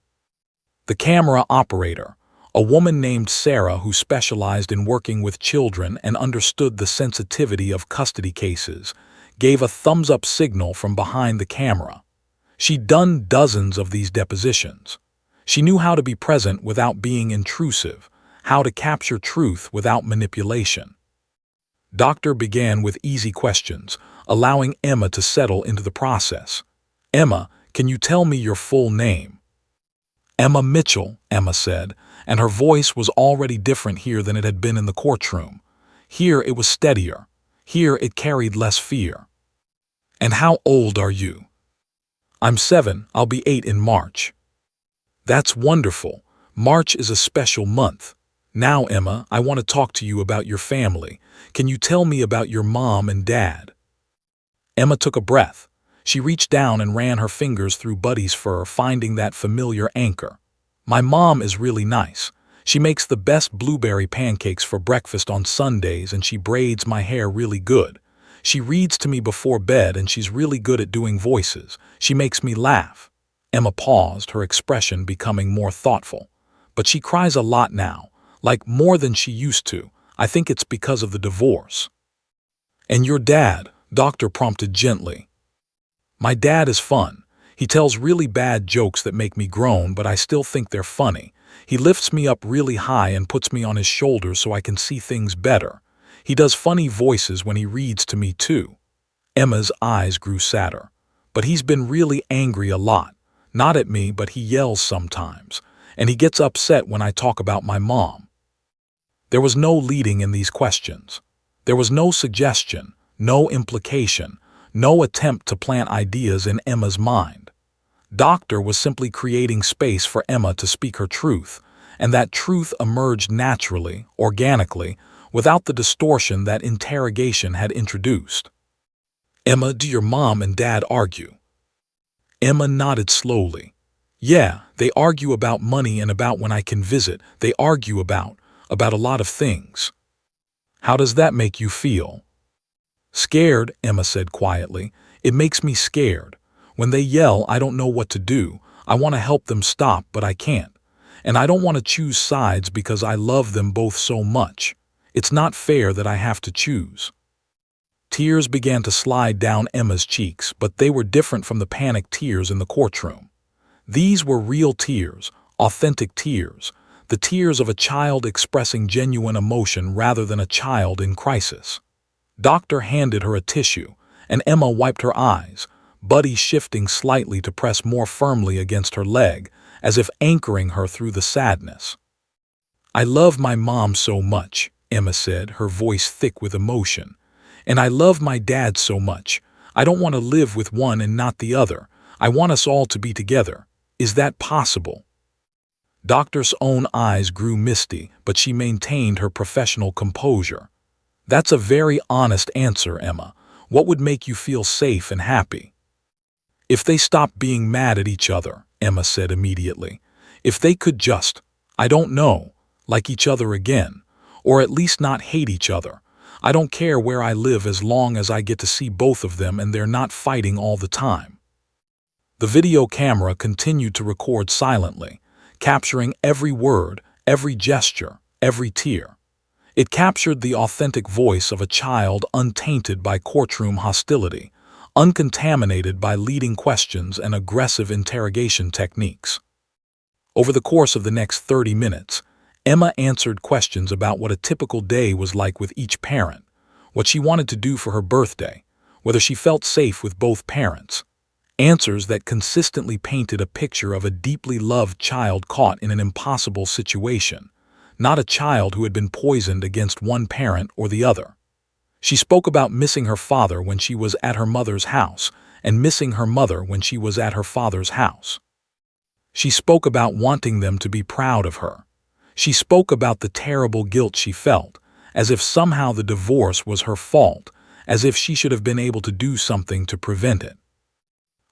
The camera operator, a woman named Sarah who specialized in working with children and understood the sensitivity of custody cases, gave a thumbs-up signal from behind the camera. She'd done dozens of these depositions. She knew how to be present without being intrusive, how to capture truth without manipulation. Doctor began with easy questions, allowing Emma to settle into the process. "Emma, can you tell me your full name?" "Emma Mitchell," Emma said, and her voice was already different here than it had been in the courtroom. Here it was steadier. Here it carried less fear. "And how old are you?" "I'm 7, I'll be 8 in March." "That's wonderful. March is a special month. Now, Emma, I want to talk to you about your family. Can you tell me about your mom and dad? Emma took a breath. She reached down and ran her fingers through Buddy's fur, finding that familiar anchor. My mom is really nice. She makes the best blueberry pancakes for breakfast on Sundays, and she braids my hair really good. She reads to me before bed, and she's really good at doing voices. She makes me laugh. Emma paused, her expression becoming more thoughtful. But she cries a lot now, like more than she used to. I think it's because of the divorce. And your dad? Doctor prompted gently. My dad is fun. He tells really bad jokes that make me groan, but I still think they're funny. He lifts me up really high and puts me on his shoulders so I can see things better. He does funny voices when he reads to me too. Emma's eyes grew sadder. But he's been really angry a lot. Not at me, but he yells sometimes. And he gets upset when I talk about my mom. There was no leading in these questions. There was no suggestion, no implication, no attempt to plant ideas in Emma's mind. Doctor was simply creating space for Emma to speak her truth, and that truth emerged naturally, organically, without the distortion that interrogation had introduced. Emma, do your mom and dad argue? Emma nodded slowly. Yeah, they argue about money and about when I can visit. They argue about a lot of things. How does that make you feel? Scared, Emma said quietly. It makes me scared. When they yell, I don't know what to do. I want to help them stop, but I can't. And I don't want to choose sides because I love them both so much. It's not fair that I have to choose. Tears began to slide down Emma's cheeks, but they were different from the panicked tears in the courtroom. These were real tears, authentic tears, the tears of a child expressing genuine emotion rather than a child in crisis. Doctor handed her a tissue, and Emma wiped her eyes, Buddy shifting slightly to press more firmly against her leg, as if anchoring her through the sadness. I love my mom so much, Emma said, her voice thick with emotion. And I love my dad so much. I don't want to live with one and not the other. I want us all to be together. Is that possible? Doctor's own eyes grew misty, but she maintained her professional composure. That's a very honest answer, Emma. What would make you feel safe and happy? If they stopped being mad at each other, Emma said immediately. If they could just, I don't know, like each other again, or at least not hate each other. I don't care where I live as long as I get to see both of them and they're not fighting all the time. The video camera continued to record silently, capturing every word, every gesture, every tear. It captured the authentic voice of a child untainted by courtroom hostility, uncontaminated by leading questions and aggressive interrogation techniques. Over the course of the next 30 minutes, Emma answered questions about what a typical day was like with each parent, what she wanted to do for her birthday, whether she felt safe with both parents. Answers that consistently painted a picture of a deeply loved child caught in an impossible situation, not a child who had been poisoned against one parent or the other. She spoke about missing her father when she was at her mother's house and missing her mother when she was at her father's house. She spoke about wanting them to be proud of her. She spoke about the terrible guilt she felt, as if somehow the divorce was her fault, as if she should have been able to do something to prevent it.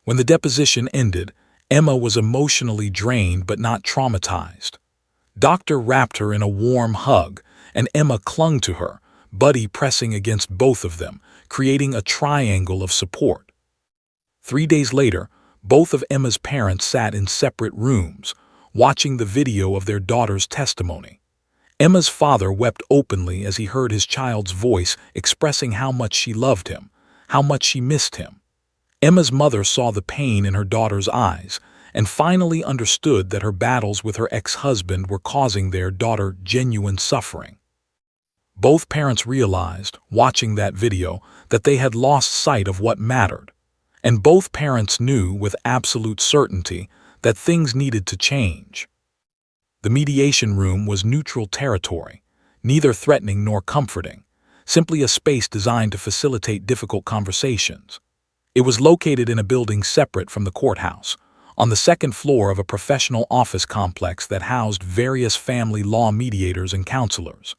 When the deposition ended, Emma was emotionally drained but not traumatized. Doctor wrapped her in a warm hug, and Emma clung to her, Buddy pressing against both of them, creating a triangle of support. 3 days later, both of Emma's parents sat in separate rooms, watching the video of their daughter's testimony. Emma's father wept openly as he heard his child's voice expressing how much she loved him, how much she missed him. Emma's mother saw the pain in her daughter's eyes and finally understood that her battles with her ex-husband were causing their daughter genuine suffering. Both parents realized, watching that video, that they had lost sight of what mattered. And both parents knew with absolute certainty that things needed to change. The mediation room was neutral territory, neither threatening nor comforting, simply a space designed to facilitate difficult conversations. It was located in a building separate from the courthouse, on the second floor of a professional office complex that housed various family law mediators and counselors.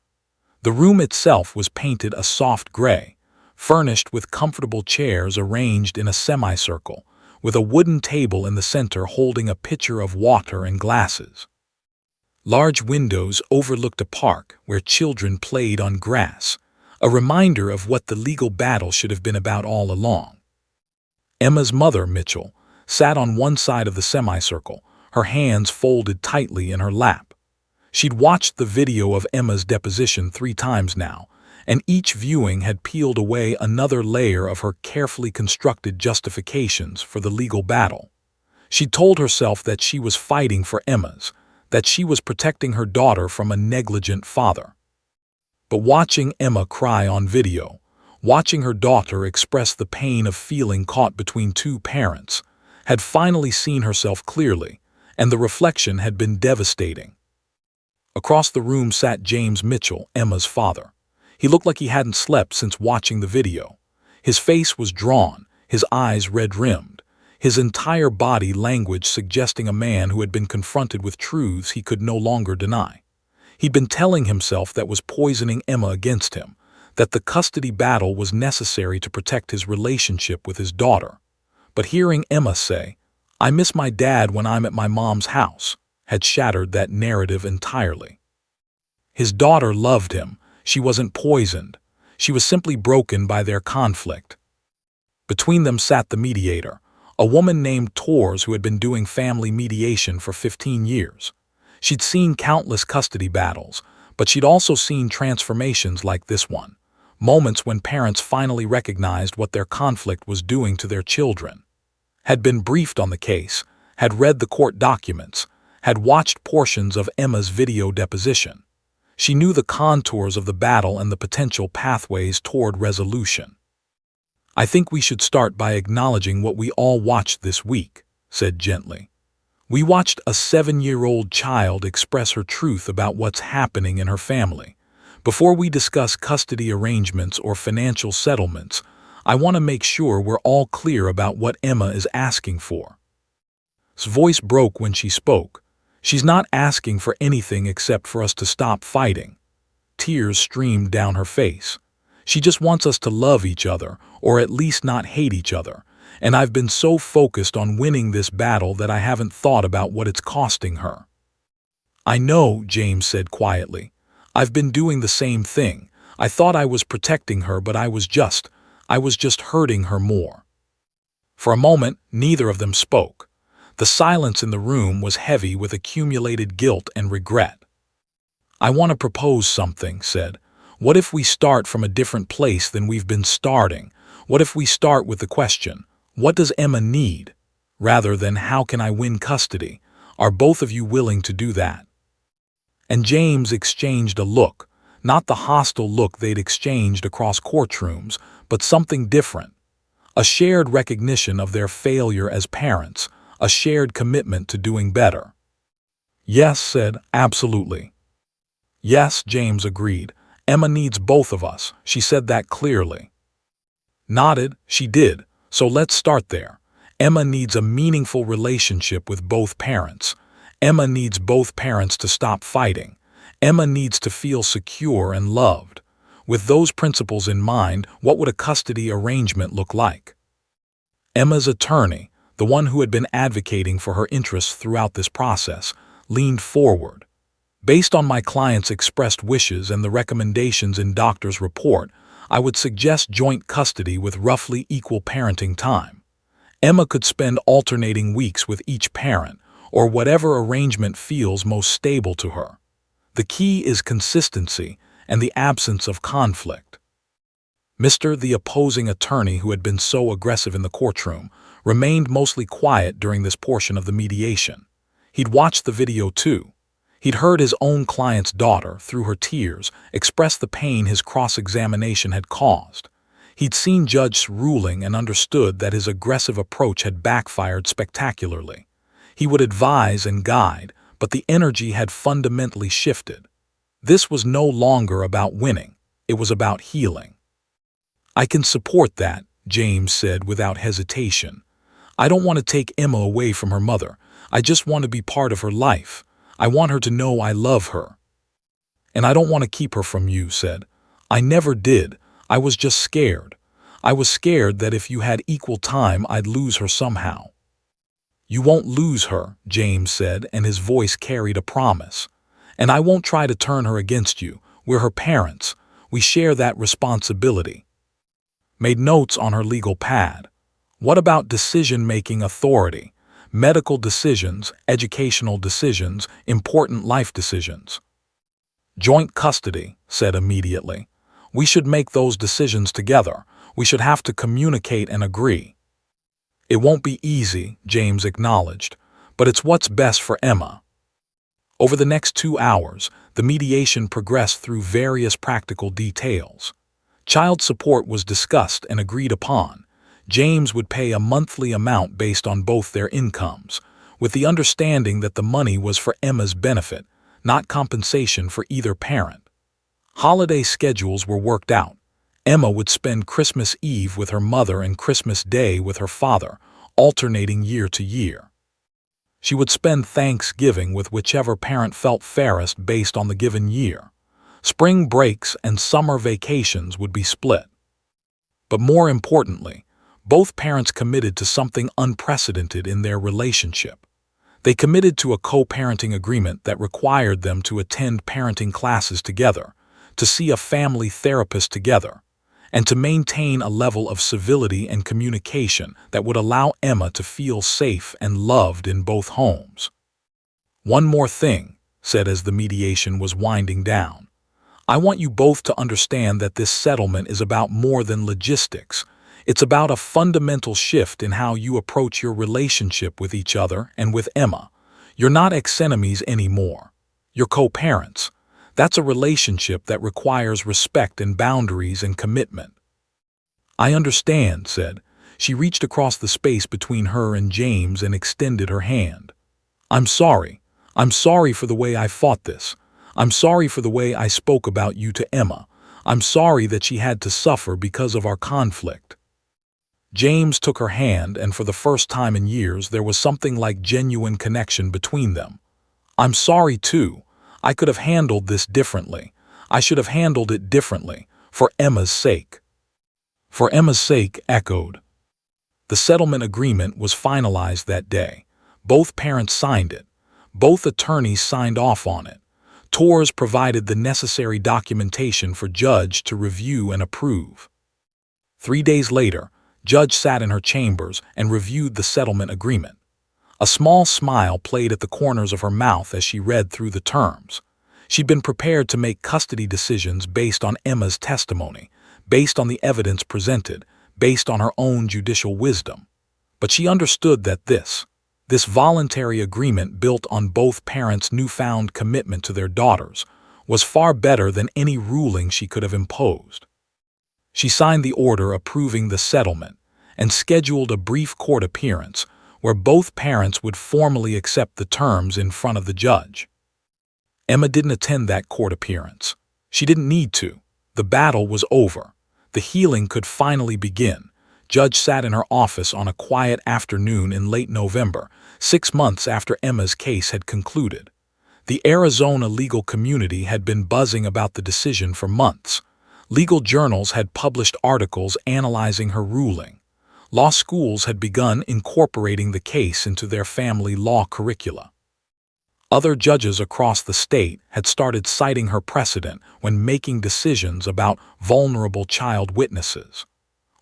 The room itself was painted a soft gray, furnished with comfortable chairs arranged in a semicircle, with a wooden table in the center holding a pitcher of water and glasses. Large windows overlooked a park where children played on grass, a reminder of what the legal battle should have been about all along. Emma's mother, Mitchell, sat on one side of the semicircle, her hands folded tightly in her lap. She'd watched the video of Emma's deposition 3 times now, and each viewing had peeled away another layer of her carefully constructed justifications for the legal battle. She'd told herself that she was fighting for Emma's, that she was protecting her daughter from a negligent father. But watching Emma cry on video, watching her daughter express the pain of feeling caught between 2 parents, had finally seen herself clearly, and the reflection had been devastating. Across the room sat James Mitchell, Emma's father. He looked like he hadn't slept since watching the video. His face was drawn, his eyes red-rimmed, his entire body language suggesting a man who had been confronted with truths he could no longer deny. He'd been telling himself that was poisoning Emma against him, that the custody battle was necessary to protect his relationship with his daughter. But hearing Emma say, "I miss my dad when I'm at my mom's house," had shattered that narrative entirely. His daughter loved him. She wasn't poisoned. She was simply broken by their conflict. Between them sat the mediator, a woman named Tors who had been doing family mediation for 15 years. She'd seen countless custody battles, but she'd also seen transformations like this one, moments when parents finally recognized what their conflict was doing to their children. Had been briefed on the case, had read the court documents, had watched portions of Emma's video deposition. She knew the contours of the battle and the potential pathways toward resolution. "I think we should start by acknowledging what we all watched this week," said gently. "We watched a 7-year-old child express her truth about what's happening in her family. Before we discuss custody arrangements or financial settlements, I want to make sure we're all clear about what Emma is asking for." His voice broke when she spoke. "She's not asking for anything except for us to stop fighting." Tears streamed down her face. "She just wants us to love each other, or at least not hate each other. And I've been so focused on winning this battle that I haven't thought about what it's costing her." "I know," James said quietly. "I've been doing the same thing. I thought I was protecting her, but I was just hurting her more." For a moment, neither of them spoke. The silence in the room was heavy with accumulated guilt and regret. "I want to propose something," said. "What if we start from a different place than we've been starting? What if we start with the question, what does Emma need? Rather than how can I win custody? Are both of you willing to do that?" And James exchanged a look, not the hostile look they'd exchanged across courtrooms, but something different. A shared recognition of their failure as parents, a shared commitment to doing better. "Yes," said, "absolutely." "Yes," James agreed. "Emma needs both of us. She said that clearly." Nodded, "She did. So let's start there. Emma needs a meaningful relationship with both parents. Emma needs both parents to stop fighting. Emma needs to feel secure and loved. With those principles in mind, what would a custody arrangement look like?" Emma's attorney, the one who had been advocating for her interests throughout this process, leaned forward. "Based on my client's expressed wishes and the recommendations in doctor's report, I would suggest joint custody with roughly equal parenting time. Emma could spend alternating weeks with each parent, or whatever arrangement feels most stable to her. The key is consistency and the absence of conflict." The opposing attorney who had been so aggressive in the courtroom, remained mostly quiet during this portion of the mediation. He'd watched the video too. He'd heard his own client's daughter, through her tears, express the pain his cross-examination had caused. He'd seen Judge's ruling and understood that his aggressive approach had backfired spectacularly. He would advise and guide, but the energy had fundamentally shifted. This was no longer about winning. It was about healing. "I can support that," James said without hesitation. I don't want to take Emma away from her mother. I just want to be part of her life. I want her to know I love her. And I don't want to keep her from you, said. I never did. I was just scared. I was scared that if you had equal time, I'd lose her somehow. You won't lose her, James said, and his voice carried a promise. And I won't try to turn her against you. We're her parents. We share that responsibility. Made notes on her legal pad. What about decision-making authority? Medical decisions, educational decisions, important life decisions. Joint custody, said immediately. We should make those decisions together. We should have to communicate and agree. It won't be easy, James acknowledged, but it's what's best for Emma. Over the next 2 hours, the mediation progressed through various practical details. Child support was discussed and agreed upon. James would pay a monthly amount based on both their incomes, with the understanding that the money was for Emma's benefit, not compensation for either parent. Holiday schedules were worked out. Emma would spend Christmas Eve with her mother and Christmas Day with her father, alternating year to year. She would spend Thanksgiving with whichever parent felt fairest based on the given year. Spring breaks and summer vacations would be split. But more importantly, both parents committed to something unprecedented in their relationship. They committed to a co-parenting agreement that required them to attend parenting classes together, to see a family therapist together, and to maintain a level of civility and communication that would allow Emma to feel safe and loved in both homes. One more thing, said as the mediation was winding down. I want you both to understand that this settlement is about more than logistics. It's about a fundamental shift in how you approach your relationship with each other and with Emma. You're not ex-enemies anymore. You're co-parents. That's a relationship that requires respect and boundaries and commitment. I understand, said. She reached across the space between her and James and extended her hand. I'm sorry. I'm sorry for the way I fought this. I'm sorry for the way I spoke about you to Emma. I'm sorry that she had to suffer because of our conflict. James took her hand, and for the first time in years there was something like genuine connection between them. I'm sorry too. I could have handled this differently. I should have handled it differently, for Emma's sake. For Emma's sake, echoed. The settlement agreement was finalized that day. Both parents signed it. Both attorneys signed off on it. Torres provided the necessary documentation for Judge to review and approve. 3 days later, Judge sat in her chambers and reviewed the settlement agreement. A small smile played at the corners of her mouth as she read through the terms. She'd been prepared to make custody decisions based on Emma's testimony, based on the evidence presented, based on her own judicial wisdom. But she understood that this voluntary agreement built on both parents' newfound commitment to their daughters, was far better than any ruling she could have imposed. She signed the order approving the settlement and scheduled a brief court appearance where both parents would formally accept the terms in front of the judge. Emma didn't attend that court appearance. She didn't need to. The battle was over. The healing could finally begin. Judge sat in her office on a quiet afternoon in late November, 6 months after Emma's case had concluded. The Arizona legal community had been buzzing about the decision for months. Legal journals had published articles analyzing her ruling. Law schools had begun incorporating the case into their family law curricula. Other judges across the state had started citing her precedent when making decisions about vulnerable child witnesses.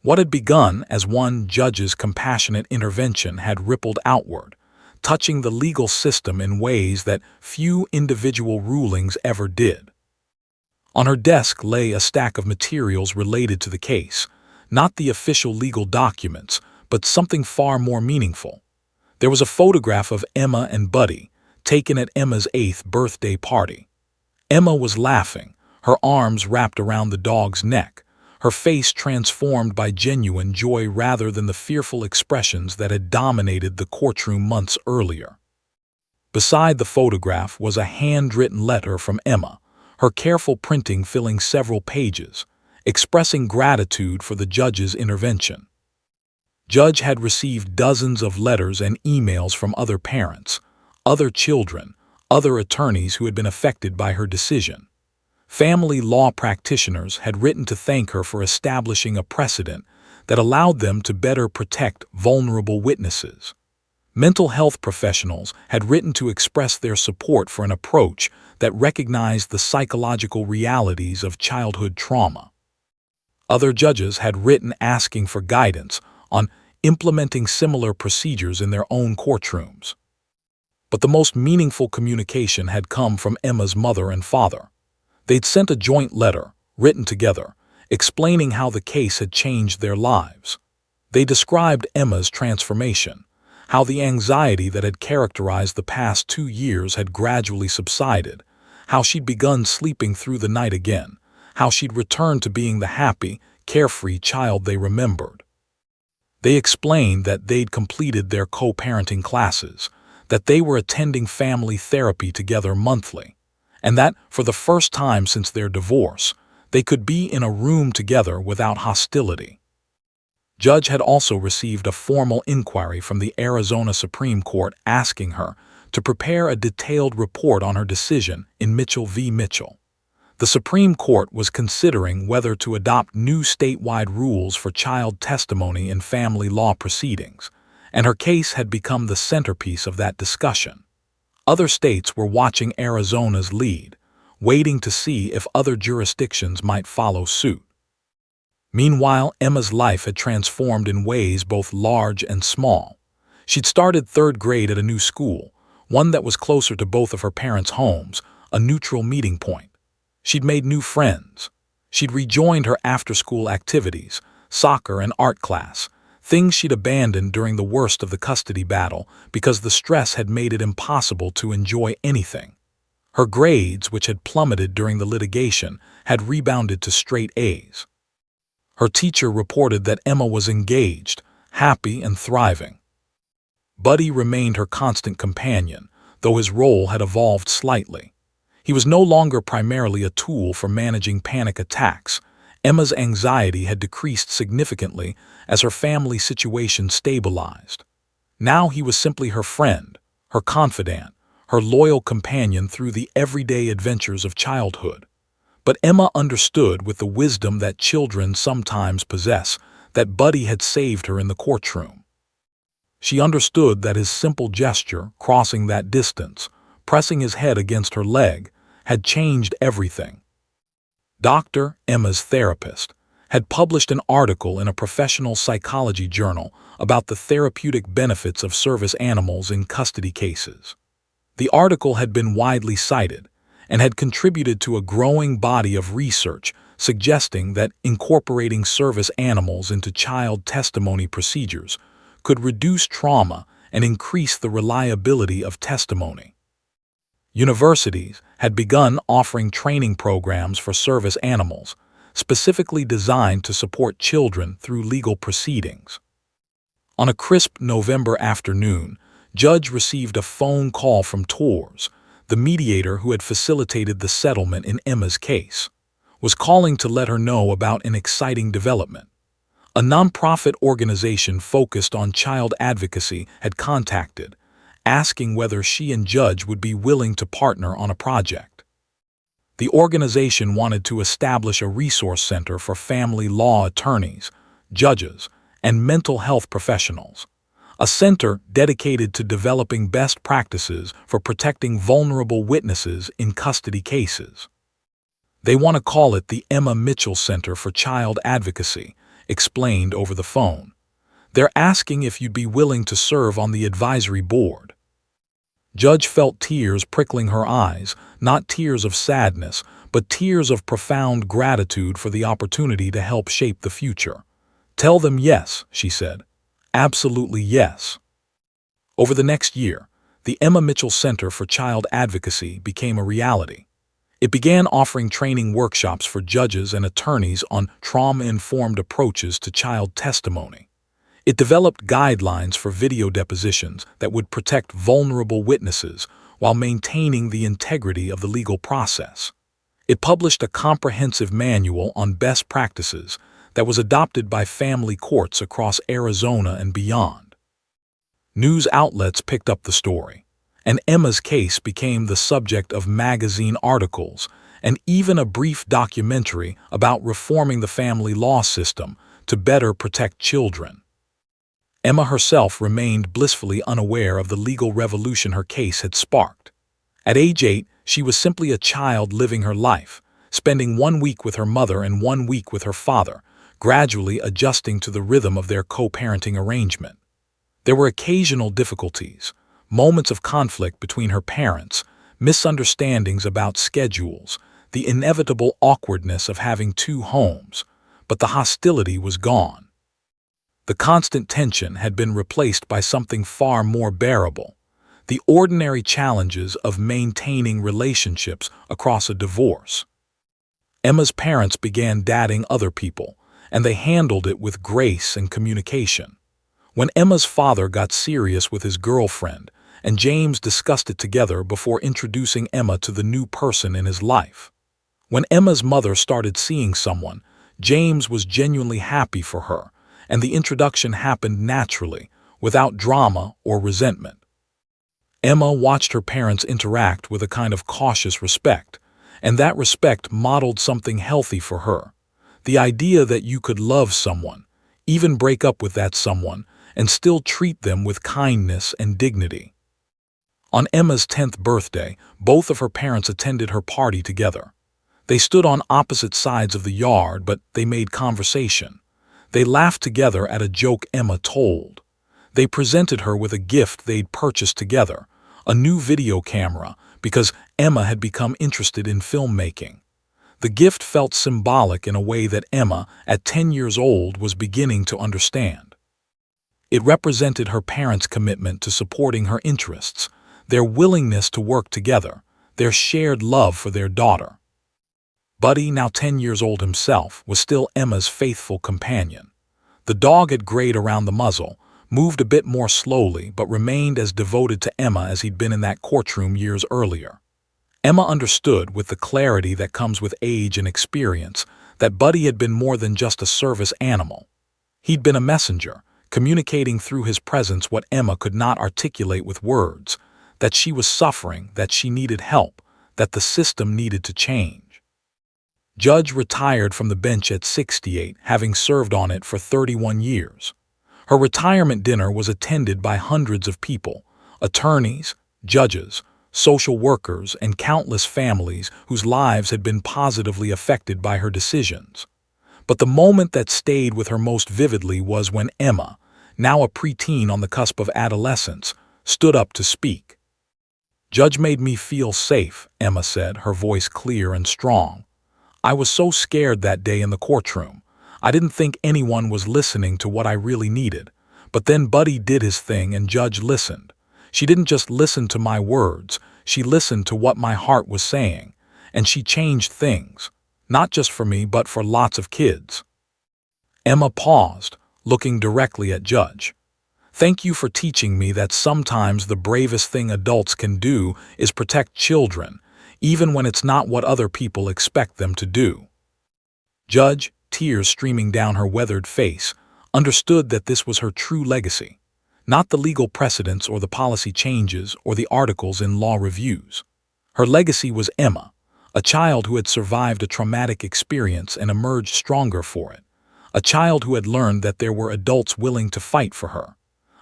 What had begun as one judge's compassionate intervention had rippled outward, touching the legal system in ways that few individual rulings ever did. On her desk lay a stack of materials related to the case, not the official legal documents, but something far more meaningful. There was a photograph of Emma and Buddy, taken at Emma's 8th birthday party. Emma was laughing, her arms wrapped around the dog's neck, her face transformed by genuine joy rather than the fearful expressions that had dominated the courtroom months earlier. Beside the photograph was a handwritten letter from Emma, her careful printing filling several pages, expressing gratitude for the judge's intervention. Judge had received dozens of letters and emails from other parents, other children, other attorneys who had been affected by her decision. Family law practitioners had written to thank her for establishing a precedent that allowed them to better protect vulnerable witnesses. Mental health professionals had written to express their support for an approach that recognized the psychological realities of childhood trauma. Other judges had written asking for guidance on implementing similar procedures in their own courtrooms. But the most meaningful communication had come from Emma's mother and father. They'd sent a joint letter, written together, explaining how the case had changed their lives. They described Emma's transformation, how the anxiety that had characterized the past 2 years had gradually subsided, how she'd begun sleeping through the night again, how she'd returned to being the happy, carefree child they remembered. They explained that they'd completed their co-parenting classes, that they were attending family therapy together monthly, and that, for the first time since their divorce, they could be in a room together without hostility. Judge had also received a formal inquiry from the Arizona Supreme Court asking her to prepare a detailed report on her decision in Mitchell v. Mitchell. The Supreme Court was considering whether to adopt new statewide rules for child testimony in family law proceedings, and her case had become the centerpiece of that discussion. Other states were watching Arizona's lead, waiting to see if other jurisdictions might follow suit. Meanwhile, Emma's life had transformed in ways both large and small. She'd started 3rd grade at a new school, one that was closer to both of her parents' homes, a neutral meeting point. She'd made new friends. She'd rejoined her after-school activities, soccer and art class, things she'd abandoned during the worst of the custody battle because the stress had made it impossible to enjoy anything. Her grades, which had plummeted during the litigation, had rebounded to straight A's. Her teacher reported that Emma was engaged, happy, and thriving. Buddy remained her constant companion, though his role had evolved slightly. He was no longer primarily a tool for managing panic attacks. Emma's anxiety had decreased significantly as her family situation stabilized. Now he was simply her friend, her confidant, her loyal companion through the everyday adventures of childhood. But Emma understood with the wisdom that children sometimes possess that Buddy had saved her in the courtroom. She understood that his simple gesture, crossing that distance, pressing his head against her leg, had changed everything. Dr. Emma's therapist had published an article in a professional psychology journal about the therapeutic benefits of service animals in custody cases. The article had been widely cited and had contributed to a growing body of research suggesting that incorporating service animals into child testimony procedures could reduce trauma and increase the reliability of testimony. Universities had begun offering training programs for service animals, specifically designed to support children through legal proceedings. On a crisp November afternoon, Judge received a phone call from Tors, the mediator who had facilitated the settlement in Emma's case, was calling to let her know about an exciting development. A nonprofit organization focused on child advocacy had contacted, asking whether she and Judge would be willing to partner on a project. The organization wanted to establish a resource center for family law attorneys, judges, and mental health professionals, a center dedicated to developing best practices for protecting vulnerable witnesses in custody cases. They want to call it the Emma Mitchell Center for Child Advocacy, explained over the phone. They're asking if you'd be willing to serve on the advisory board. Judge felt tears prickling her eyes, not tears of sadness, but tears of profound gratitude for the opportunity to help shape the future. Tell them yes, she said. Absolutely yes. Over the next year, the Emma Mitchell Center for Child Advocacy became a reality. It began offering training workshops for judges and attorneys on trauma-informed approaches to child testimony. It developed guidelines for video depositions that would protect vulnerable witnesses while maintaining the integrity of the legal process. It published a comprehensive manual on best practices that was adopted by family courts across Arizona and beyond. News outlets picked up the story, and Emma's case became the subject of magazine articles and even a brief documentary about reforming the family law system to better protect children. Emma herself remained blissfully unaware of the legal revolution her case had sparked. At age 8, she was simply a child living her life, spending 1 week with her mother and 1 week with her father, gradually adjusting to the rhythm of their co-parenting arrangement. There were occasional difficulties, moments of conflict between her parents, misunderstandings about schedules, the inevitable awkwardness of having two homes, but the hostility was gone. The constant tension had been replaced by something far more bearable: the ordinary challenges of maintaining relationships across a divorce. Emma's parents began dating other people, and they handled it with grace and communication. When Emma's father got serious with his girlfriend, and James discussed it together before introducing Emma to the new person in his life. When Emma's mother started seeing someone, James was genuinely happy for her, and the introduction happened naturally, without drama or resentment. Emma watched her parents interact with a kind of cautious respect, and that respect modeled something healthy for her: the idea that you could love someone, even break up with that someone, and still treat them with kindness and dignity. On Emma's 10th birthday, both of her parents attended her party together. They stood on opposite sides of the yard, but they made conversation. They laughed together at a joke Emma told. They presented her with a gift they'd purchased together, a new video camera, because Emma had become interested in filmmaking. The gift felt symbolic in a way that Emma, at 10 years old, was beginning to understand. It represented her parents' commitment to supporting her interests, their willingness to work together, their shared love for their daughter. Buddy, now 10 years old himself, was still Emma's faithful companion. The dog had grayed around the muzzle, moved a bit more slowly, but remained as devoted to Emma as he'd been in that courtroom years earlier. Emma understood, with the clarity that comes with age and experience, that Buddy had been more than just a service animal. He'd been a messenger, communicating through his presence what Emma could not articulate with words: that she was suffering, that she needed help, that the system needed to change. Judge retired from the bench at 68, having served on it for 31 years. Her retirement dinner was attended by hundreds of people: attorneys, judges, social workers, and countless families whose lives had been positively affected by her decisions. But the moment that stayed with her most vividly was when Emma, now a preteen on the cusp of adolescence, stood up to speak. "Judge made me feel safe," Emma said, her voice clear and strong. "I was so scared that day in the courtroom. I didn't think anyone was listening to what I really needed. But then Buddy did his thing and Judge listened. She didn't just listen to my words, she listened to what my heart was saying. And she changed things. Not just for me, but for lots of kids." Emma paused, looking directly at Judge. "Thank you for teaching me that sometimes the bravest thing adults can do is protect children, even when it's not what other people expect them to do." Judge, tears streaming down her weathered face, understood that this was her true legacy, not the legal precedents or the policy changes or the articles in law reviews. Her legacy was Emma, a child who had survived a traumatic experience and emerged stronger for it, a child who had learned that there were adults willing to fight for her,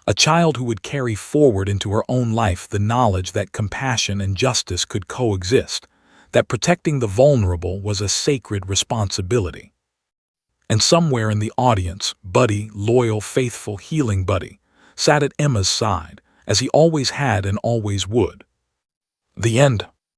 a child who would carry forward into her own life the knowledge that compassion and justice could coexist, that protecting the vulnerable was a sacred responsibility. And somewhere in the audience, Buddy, loyal, faithful, healing Buddy, sat at Emma's side, as he always had and always would. The end.